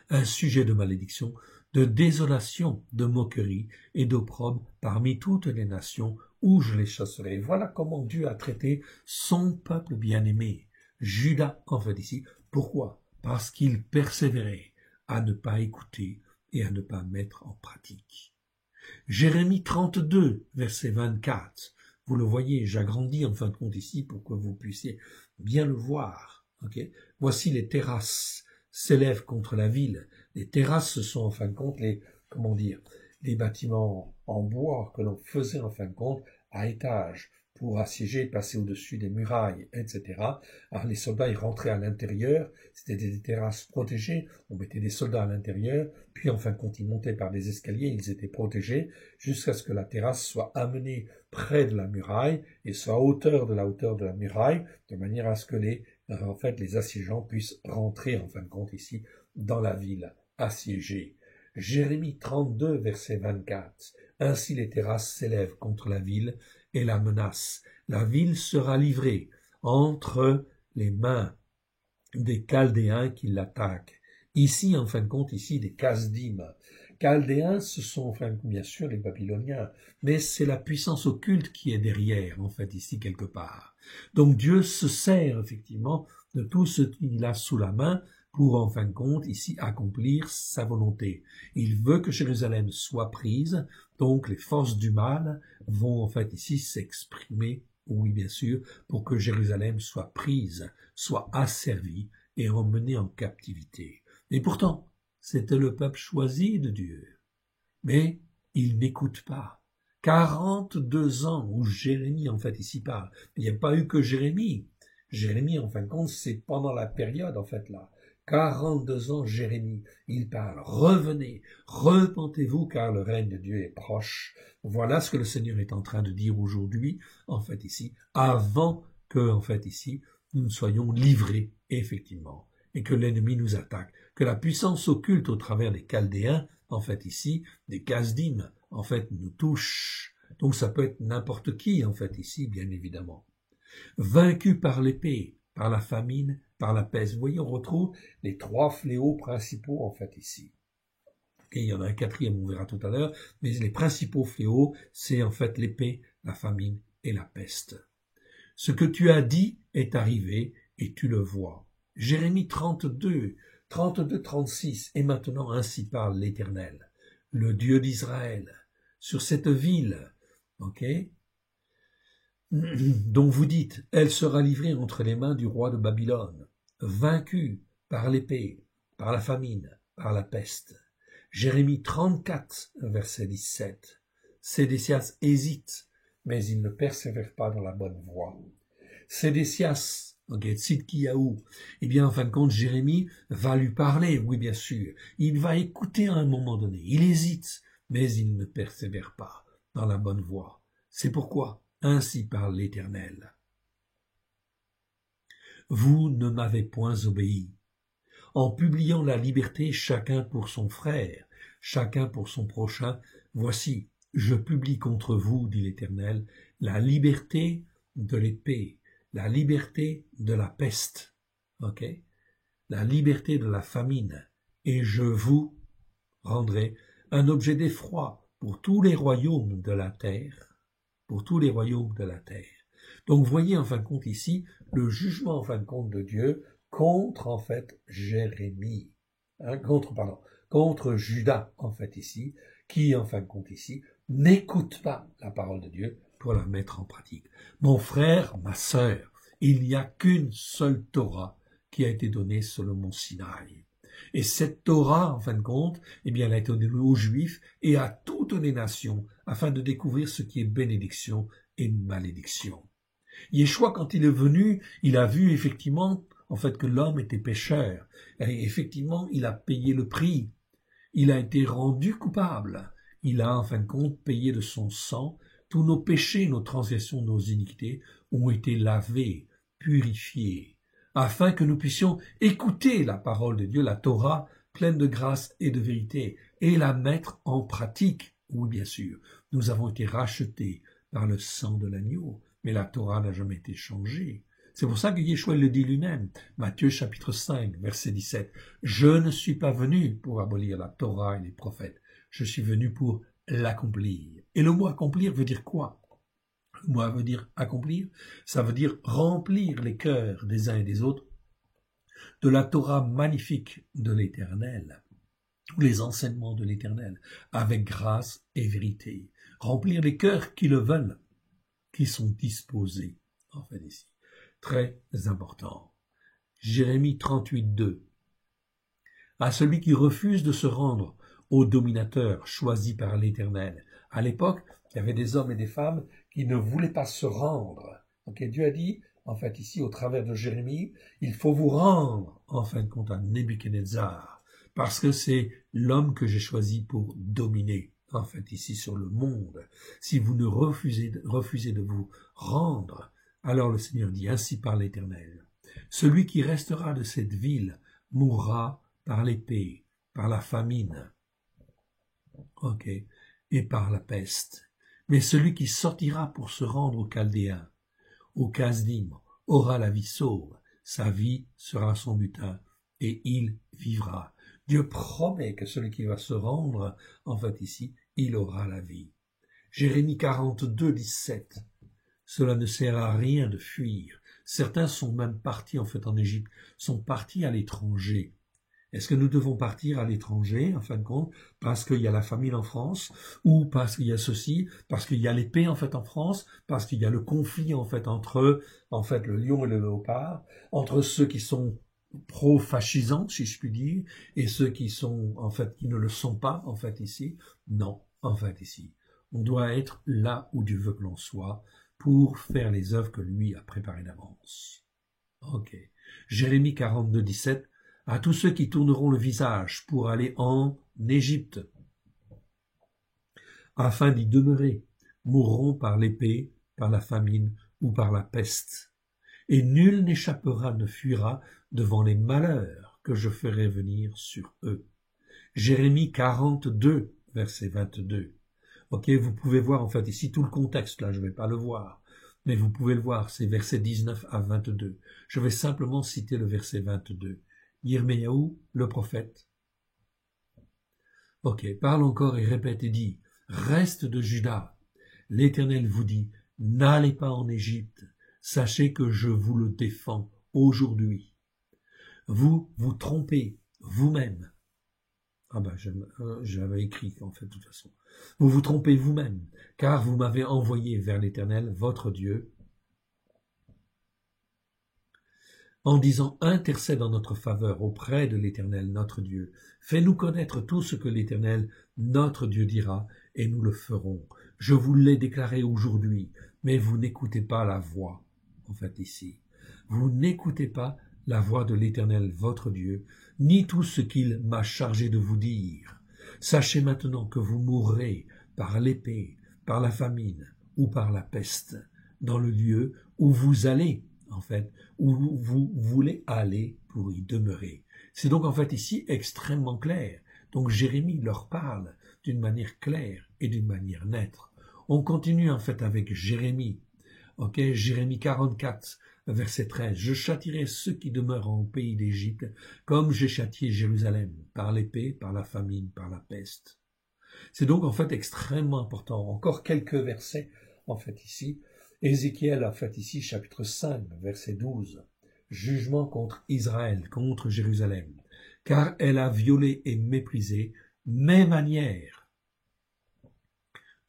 Un sujet de malédiction, de désolation, de moquerie et d'opprobre parmi toutes les nations où je les chasserai. Voilà comment Dieu a traité son peuple bien-aimé, Juda en fait ici. Pourquoi? Parce qu'il persévérait à ne pas écouter et à ne pas mettre en pratique. Jérémie 32, verset 24. Vous le voyez, j'agrandis en fin de compte ici pour que vous puissiez bien le voir. Okay? Voici les terrasses s'élèvent contre la ville. Les terrasses, ce sont en fin de compte les bâtiments en bois que l'on faisait en fin de compte à étage pour assiéger, passer au-dessus des murailles, etc. Alors les soldats, ils rentraient à l'intérieur, c'était des terrasses protégées, on mettait des soldats à l'intérieur, puis en fin de compte, ils montaient par des escaliers, ils étaient protégés, jusqu'à ce que la terrasse soit amenée près de la muraille, et soit à hauteur de la muraille, de manière à ce que les assiégeants puissent rentrer, en fin de compte, ici, dans la ville assiégée. Jérémie 32, verset 24. Ainsi les terrasses s'élèvent contre la ville et la menacent. La ville sera livrée entre les mains des Chaldéens qui l'attaquent. Ici, en fin de compte, des Kasdim. Chaldéens, ce sont, bien sûr, les Babyloniens, mais c'est la puissance occulte qui est derrière, en fait, ici, quelque part. Donc Dieu se sert, effectivement, de tout ce qu'il a sous la main pour, en fin de compte, ici, accomplir sa volonté. Il veut que Jérusalem soit prise, donc les forces du mal vont, en fait, ici, s'exprimer, oui, bien sûr, pour que Jérusalem soit prise, soit asservie et emmenée en captivité. Et pourtant, c'était le peuple choisi de Dieu. Mais il n'écoute pas. 42 ans où Jérémie, en fait, ici parle. Il n'y a pas eu que Jérémie. Jérémie, en fin de compte, c'est pendant la période, en fait, là. 42 ans, Jérémie, il parle, revenez, repentez-vous car le règne de Dieu est proche. Voilà ce que le Seigneur est en train de dire aujourd'hui, en fait ici, avant que, en fait ici, nous soyons livrés, effectivement, et que l'ennemi nous attaque, que la puissance occulte au travers des Chaldéens, en fait ici, des Kasdim, en fait, nous touche. Donc ça peut être n'importe qui, en fait ici, bien évidemment. Vaincu par l'épée, par la famine, par la peste. Vous voyez, on retrouve les trois fléaux principaux, en fait, ici. Et il y en a un quatrième, on verra tout à l'heure, mais les principaux fléaux, c'est en fait l'épée, la famine et la peste. Ce que tu as dit est arrivé, et tu le vois. Jérémie 32, 36, et maintenant ainsi parle l'Éternel, le Dieu d'Israël, sur cette ville, ok, dont vous dites, elle sera livrée entre les mains du roi de Babylone, vaincue par l'épée, par la famine, par la peste. Jérémie 34, verset 17. Sédécias hésite, mais il ne persévère pas dans la bonne voie. Sédécias, Tzidkiyahu, eh bien, en fin de compte, Jérémie va lui parler, oui, bien sûr. Il va écouter à un moment donné. Il hésite, mais il ne persévère pas dans la bonne voie. C'est pourquoi ainsi parle l'Éternel. Vous ne m'avez point obéi. En publiant la liberté chacun pour son frère, chacun pour son prochain, voici, je publie contre vous, dit l'Éternel, la liberté de l'épée, la liberté de la peste, ok, la liberté de la famine, et je vous rendrai un objet d'effroi pour tous les royaumes de la terre, pour tous les royaumes de la terre. Donc, vous voyez, en fin de compte, ici, le jugement, en fin de compte, de Dieu contre, en fait, Jérémie, hein, contre Judas, en fait, ici, qui, en fin de compte, ici, n'écoute pas la parole de Dieu pour la mettre en pratique. Mon frère, ma sœur, il n'y a qu'une seule Torah qui a été donnée sur le mont Sinaï. Et cette Torah, en fin de compte, eh bien, elle a été donnée aux Juifs et à toutes les nations, afin de découvrir ce qui est bénédiction et malédiction. Yeshua, quand il est venu, il a vu effectivement, en fait, que l'homme était pécheur. Et effectivement, il a payé le prix. Il a été rendu coupable. Il a, en fin de compte, payé de son sang. Tous nos péchés, nos transgressions, nos iniquités ont été lavés, purifiés, afin que nous puissions écouter la parole de Dieu, la Torah, pleine de grâce et de vérité, et la mettre en pratique. Oui, bien sûr, nous avons été rachetés par le sang de l'agneau, mais la Torah n'a jamais été changée. C'est pour ça que Yeshua le dit lui-même, Matthieu chapitre 5, verset 17. « Je ne suis pas venu pour abolir la Torah et les prophètes, je suis venu pour l'accomplir. » Et le mot accomplir veut dire quoi? Le mot veut dire accomplir, ça veut dire remplir les cœurs des uns et des autres de la Torah magnifique de l'Éternel, les enseignements de l'Éternel, avec grâce et vérité. Remplir les cœurs qui le veulent, qui sont disposés, en fait ici. Très important. Jérémie 38, 2. À celui qui refuse de se rendre au dominateur choisi par l'Éternel. À l'époque, il y avait des hommes et des femmes qui ne voulaient pas se rendre. Donc Dieu a dit, en fait ici, au travers de Jérémie, il faut vous rendre, en fin de compte, à Nebuchadnezzar, parce que c'est l'homme que j'ai choisi pour dominer, en fait ici, sur le monde. Si vous ne refusez de vous rendre, alors le Seigneur dit, ainsi par l'Éternel, celui qui restera de cette ville mourra par l'épée, par la famine, et par la peste. Mais celui qui sortira pour se rendre aux Chaldéens, aux Kasdim, aura la vie sauve, sa vie sera son butin, et il vivra. Dieu promet que celui qui va se rendre, en fait ici, il aura la vie. Jérémie 42, 17. Cela ne sert à rien de fuir. Certains sont même partis, en fait, en Égypte, sont partis à l'étranger. Est-ce que nous devons partir à l'étranger, en fin de compte, parce qu'il y a la famine en France, ou parce qu'il y a ceci, parce qu'il y a l'épée, en fait, en France, parce qu'il y a le conflit, en fait, entre, en fait, le lion et le léopard, entre ceux qui sont pro-fascisants, si je puis dire, et ceux qui sont, en fait, qui ne le sont pas, en fait, ici? Non, en fait, ici. On doit être là où Dieu veut que l'on soit, pour faire les œuvres que lui a préparées d'avance. Jérémie 42, 17. À tous ceux qui tourneront le visage pour aller en Égypte, afin d'y demeurer, mourront par l'épée, par la famine ou par la peste. Et nul n'échappera, ne fuira devant les malheurs que je ferai venir sur eux. Jérémie 42, verset 22. Vous pouvez voir en fait ici tout le contexte, là je ne vais pas le voir, mais vous pouvez le voir, c'est verset 19 à 22. Je vais simplement citer le verset 22. Yirmiyahu, le prophète, parle encore et répète et dit, reste de Juda, l'Éternel vous dit, n'allez pas en Égypte, sachez que je vous le défends aujourd'hui. Vous vous trompez vous-même. J'avais écrit en fait de toute façon. Vous vous trompez vous-même, car vous m'avez envoyé vers l'Éternel, votre Dieu, en disant, intercède en notre faveur auprès de l'Éternel, notre Dieu. Fais-nous connaître tout ce que l'Éternel, notre Dieu, dira, et nous le ferons. Je vous l'ai déclaré aujourd'hui, mais vous n'écoutez pas la voix, en fait ici. Vous n'écoutez pas la voix de l'Éternel, votre Dieu, ni tout ce qu'il m'a chargé de vous dire. Sachez maintenant que vous mourrez par l'épée, par la famine ou par la peste, dans le lieu où vous allez, en fait, où vous voulez aller pour y demeurer. C'est donc en fait ici extrêmement clair. Donc Jérémie leur parle d'une manière claire et d'une manière nette. On continue en fait avec Jérémie. Jérémie 44, verset 13. Je châtierai ceux qui demeurent au pays d'Égypte, comme j'ai châtié Jérusalem, par l'épée, par la famine, par la peste. C'est donc en fait extrêmement important. Encore quelques versets en fait ici. Ézéchiel, en fait, ici, chapitre 5, verset 12. Jugement contre Israël, contre Jérusalem, car elle a violé et méprisé mes manières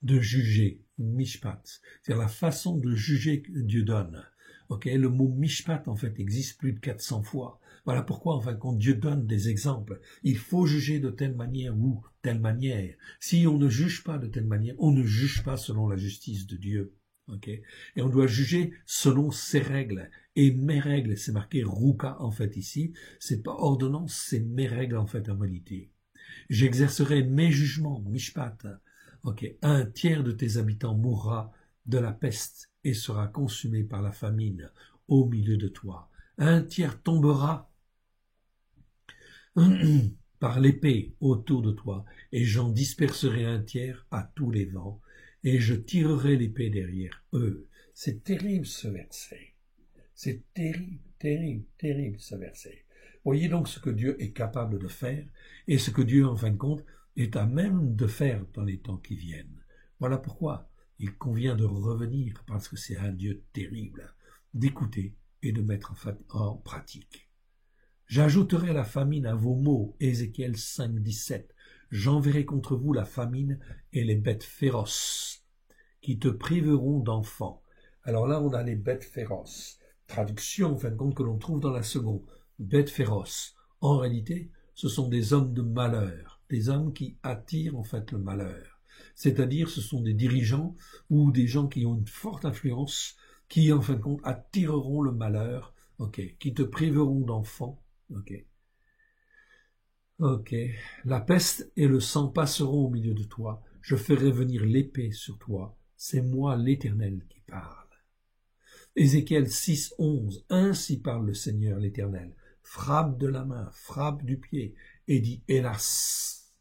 de juger, mishpat, c'est-à-dire la façon de juger que Dieu donne. Okay, le mot mishpat, en fait, existe plus de 400 fois. Voilà pourquoi, en fait, quand Dieu donne des exemples, il faut juger de telle manière ou telle manière. Si on ne juge pas de telle manière, on ne juge pas selon la justice de Dieu. Okay, et on doit juger selon ses règles. Et mes règles, c'est marqué ruka, en fait, ici. C'est pas ordonnance, c'est mes règles, en fait, en réalité. J'exercerai mes jugements, mishpat. Okay, 1/3 de tes habitants mourra de la peste et sera consumé par la famine au milieu de toi. 1/3 tombera par l'épée autour de toi, et j'en disperserai 1/3 à tous les vents, et je tirerai l'épée derrière eux. C'est terrible ce verset. C'est terrible, terrible, terrible ce verset. Voyez donc ce que Dieu est capable de faire, et ce que Dieu, en fin de compte, est à même de faire dans les temps qui viennent. Voilà pourquoi il convient de revenir, parce que c'est un Dieu terrible, d'écouter et de mettre en pratique. J'ajouterai la famine à vos mots, Ézéchiel 5, 17. J'enverrai contre vous la famine et les bêtes féroces, qui te priveront d'enfants. Alors là, on a les bêtes féroces. Traduction, en fin de compte, que l'on trouve dans la seconde. Bêtes féroces. En réalité, ce sont des hommes de malheur, des hommes qui attirent en fait le malheur. C'est-à-dire, ce sont des dirigeants ou des gens qui ont une forte influence, qui, en fin de compte, attireront le malheur, qui te priveront d'enfants. La peste et le sang passeront au milieu de toi. Je ferai venir l'épée sur toi. C'est moi l'Éternel qui parle. Ézéchiel 6, 11. Ainsi parle le Seigneur l'Éternel. Frappe de la main, frappe du pied, et dit hélas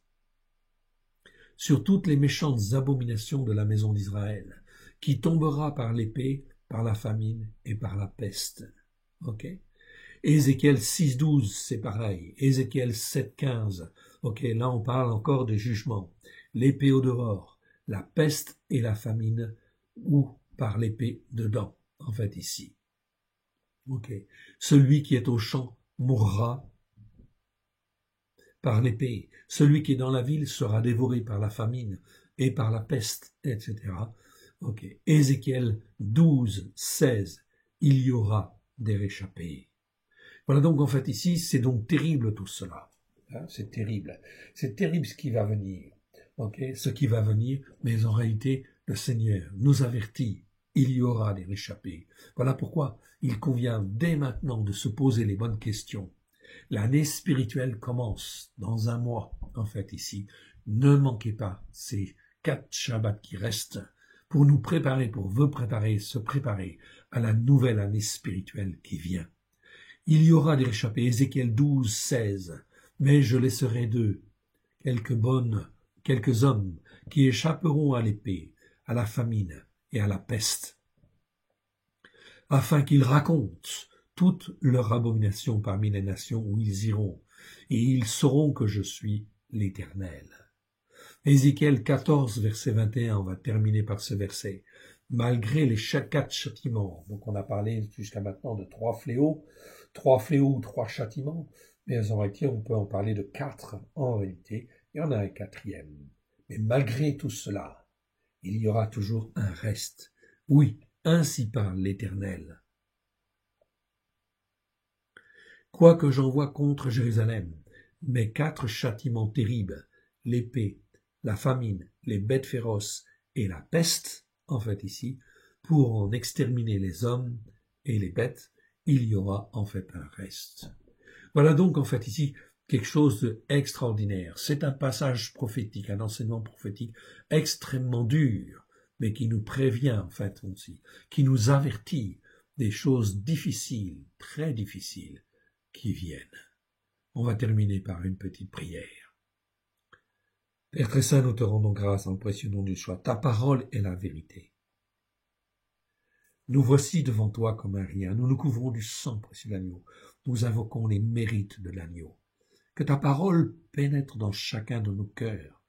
sur toutes les méchantes abominations de la maison d'Israël, qui tombera par l'épée, par la famine et par la peste. Ézéchiel 6, 12, c'est pareil. Ézéchiel 7, 15. Là on parle encore des jugements. L'épée au dehors, la peste et la famine, ou par l'épée dedans, en fait ici. Celui qui est au champ mourra par l'épée. Celui qui est dans la ville sera dévoré par la famine et par la peste, etc. Ézéchiel 12, 16. Il y aura des réchappés. Voilà donc en fait ici, c'est donc terrible tout cela. C'est terrible. C'est terrible ce qui va venir. Ce qui va venir, mais en réalité, le Seigneur nous avertit. Il y aura des réchappés. Voilà pourquoi il convient dès maintenant de se poser les bonnes questions. L'année spirituelle commence dans un mois, en fait, ici. Ne manquez pas ces 4 Shabbats qui restent pour nous préparer, pour vous préparer, se préparer à la nouvelle année spirituelle qui vient. Il y aura des réchappés, Ézéchiel 12, 16. Mais je laisserai d'eux quelques hommes qui échapperont à l'épée, à la famine et à la peste, afin qu'ils racontent toutes leurs abominations parmi les nations où ils iront, et ils sauront que je suis l'Éternel. Ézéchiel 14, verset 21, on va terminer par ce verset. Malgré les 4 châtiments, donc on a parlé jusqu'à maintenant de 3 fléaux ou 3 châtiments, mais en réalité on peut en parler de 4 en réalité, il y en a un 4e. Mais malgré tout cela, il y aura toujours un reste. Oui, ainsi parle l'Éternel. Quoique j'envoie contre Jérusalem mes 4 châtiments terribles, l'épée, la famine, les bêtes féroces et la peste, en fait ici, pour en exterminer les hommes et les bêtes, il y aura en fait un reste. Voilà donc en fait ici quelque chose d'extraordinaire. C'est un passage prophétique, un enseignement prophétique extrêmement dur, mais qui nous prévient en fait aussi, qui nous avertit des choses difficiles, très difficiles, qui viennent. On va terminer par une petite prière. Père très saint, nous te rendons grâce en le précieux nom du choix. Ta parole est la vérité. Nous voici devant toi comme un rien. Nous nous couvrons du sang précieux de l'agneau. Nous invoquons les mérites de l'agneau. Que ta parole pénètre dans chacun de nos cœurs.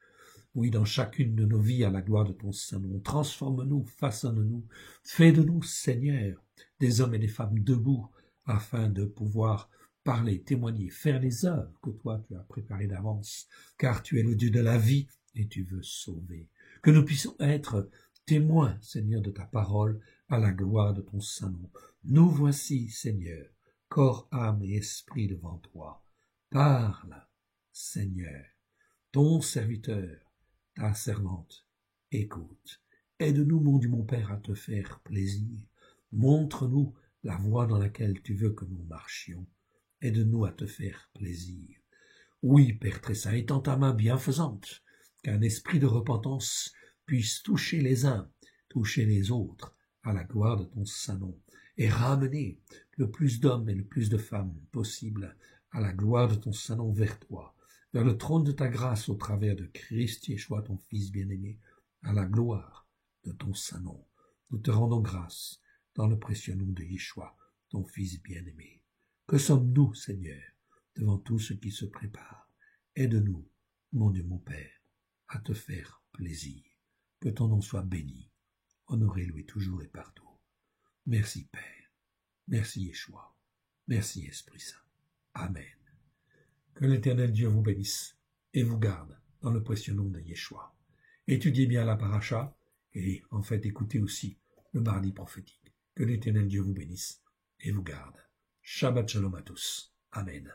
oui, dans chacune de nos vies, à la gloire de ton Saint-Nom. Transforme-nous, façonne-nous, fais de nous, Seigneur, des hommes et des femmes debout, afin de pouvoir parler, témoigner, faire les œuvres que toi tu as préparées d'avance, car tu es le Dieu de la vie et tu veux sauver. Que nous puissions être témoins, Seigneur, de ta parole, à la gloire de ton Saint-Nom. Nous voici, Seigneur, corps, âme et esprit devant toi. Parle, Seigneur, ton serviteur, ta servante, écoute. Aide-nous, mon Dieu, mon Père, à te faire plaisir. Montre-nous la voie dans laquelle tu veux que nous marchions. Aide-nous à te faire plaisir. Oui, Père très saint, étends ta main bienfaisante, qu'un esprit de repentance puisse toucher les uns, toucher les autres, à la gloire de ton Saint-Nom, et ramener le plus d'hommes et le plus de femmes possible à la gloire de ton Saint-Nom vers toi, vers le trône de ta grâce au travers de Christ Yeshua, ton Fils bien-aimé, à la gloire de ton Saint-Nom. Nous te rendons grâce dans le précieux nom de Yeshua, ton Fils bien-aimé. Que sommes-nous, Seigneur, devant tout ce qui se prépare? Aide-nous, mon Dieu, mon Père, à te faire plaisir. Que ton nom soit béni, honoré, loué toujours et partout. Merci, Père. Merci, Yeshua. Merci, Esprit Saint. Amen. Que l'Éternel Dieu vous bénisse et vous garde dans le précieux nom de Yeshua. Étudiez bien la paracha et en fait écoutez aussi le mardi prophétique. Que l'Éternel Dieu vous bénisse et vous garde. Shabbat shalom à tous. Amen.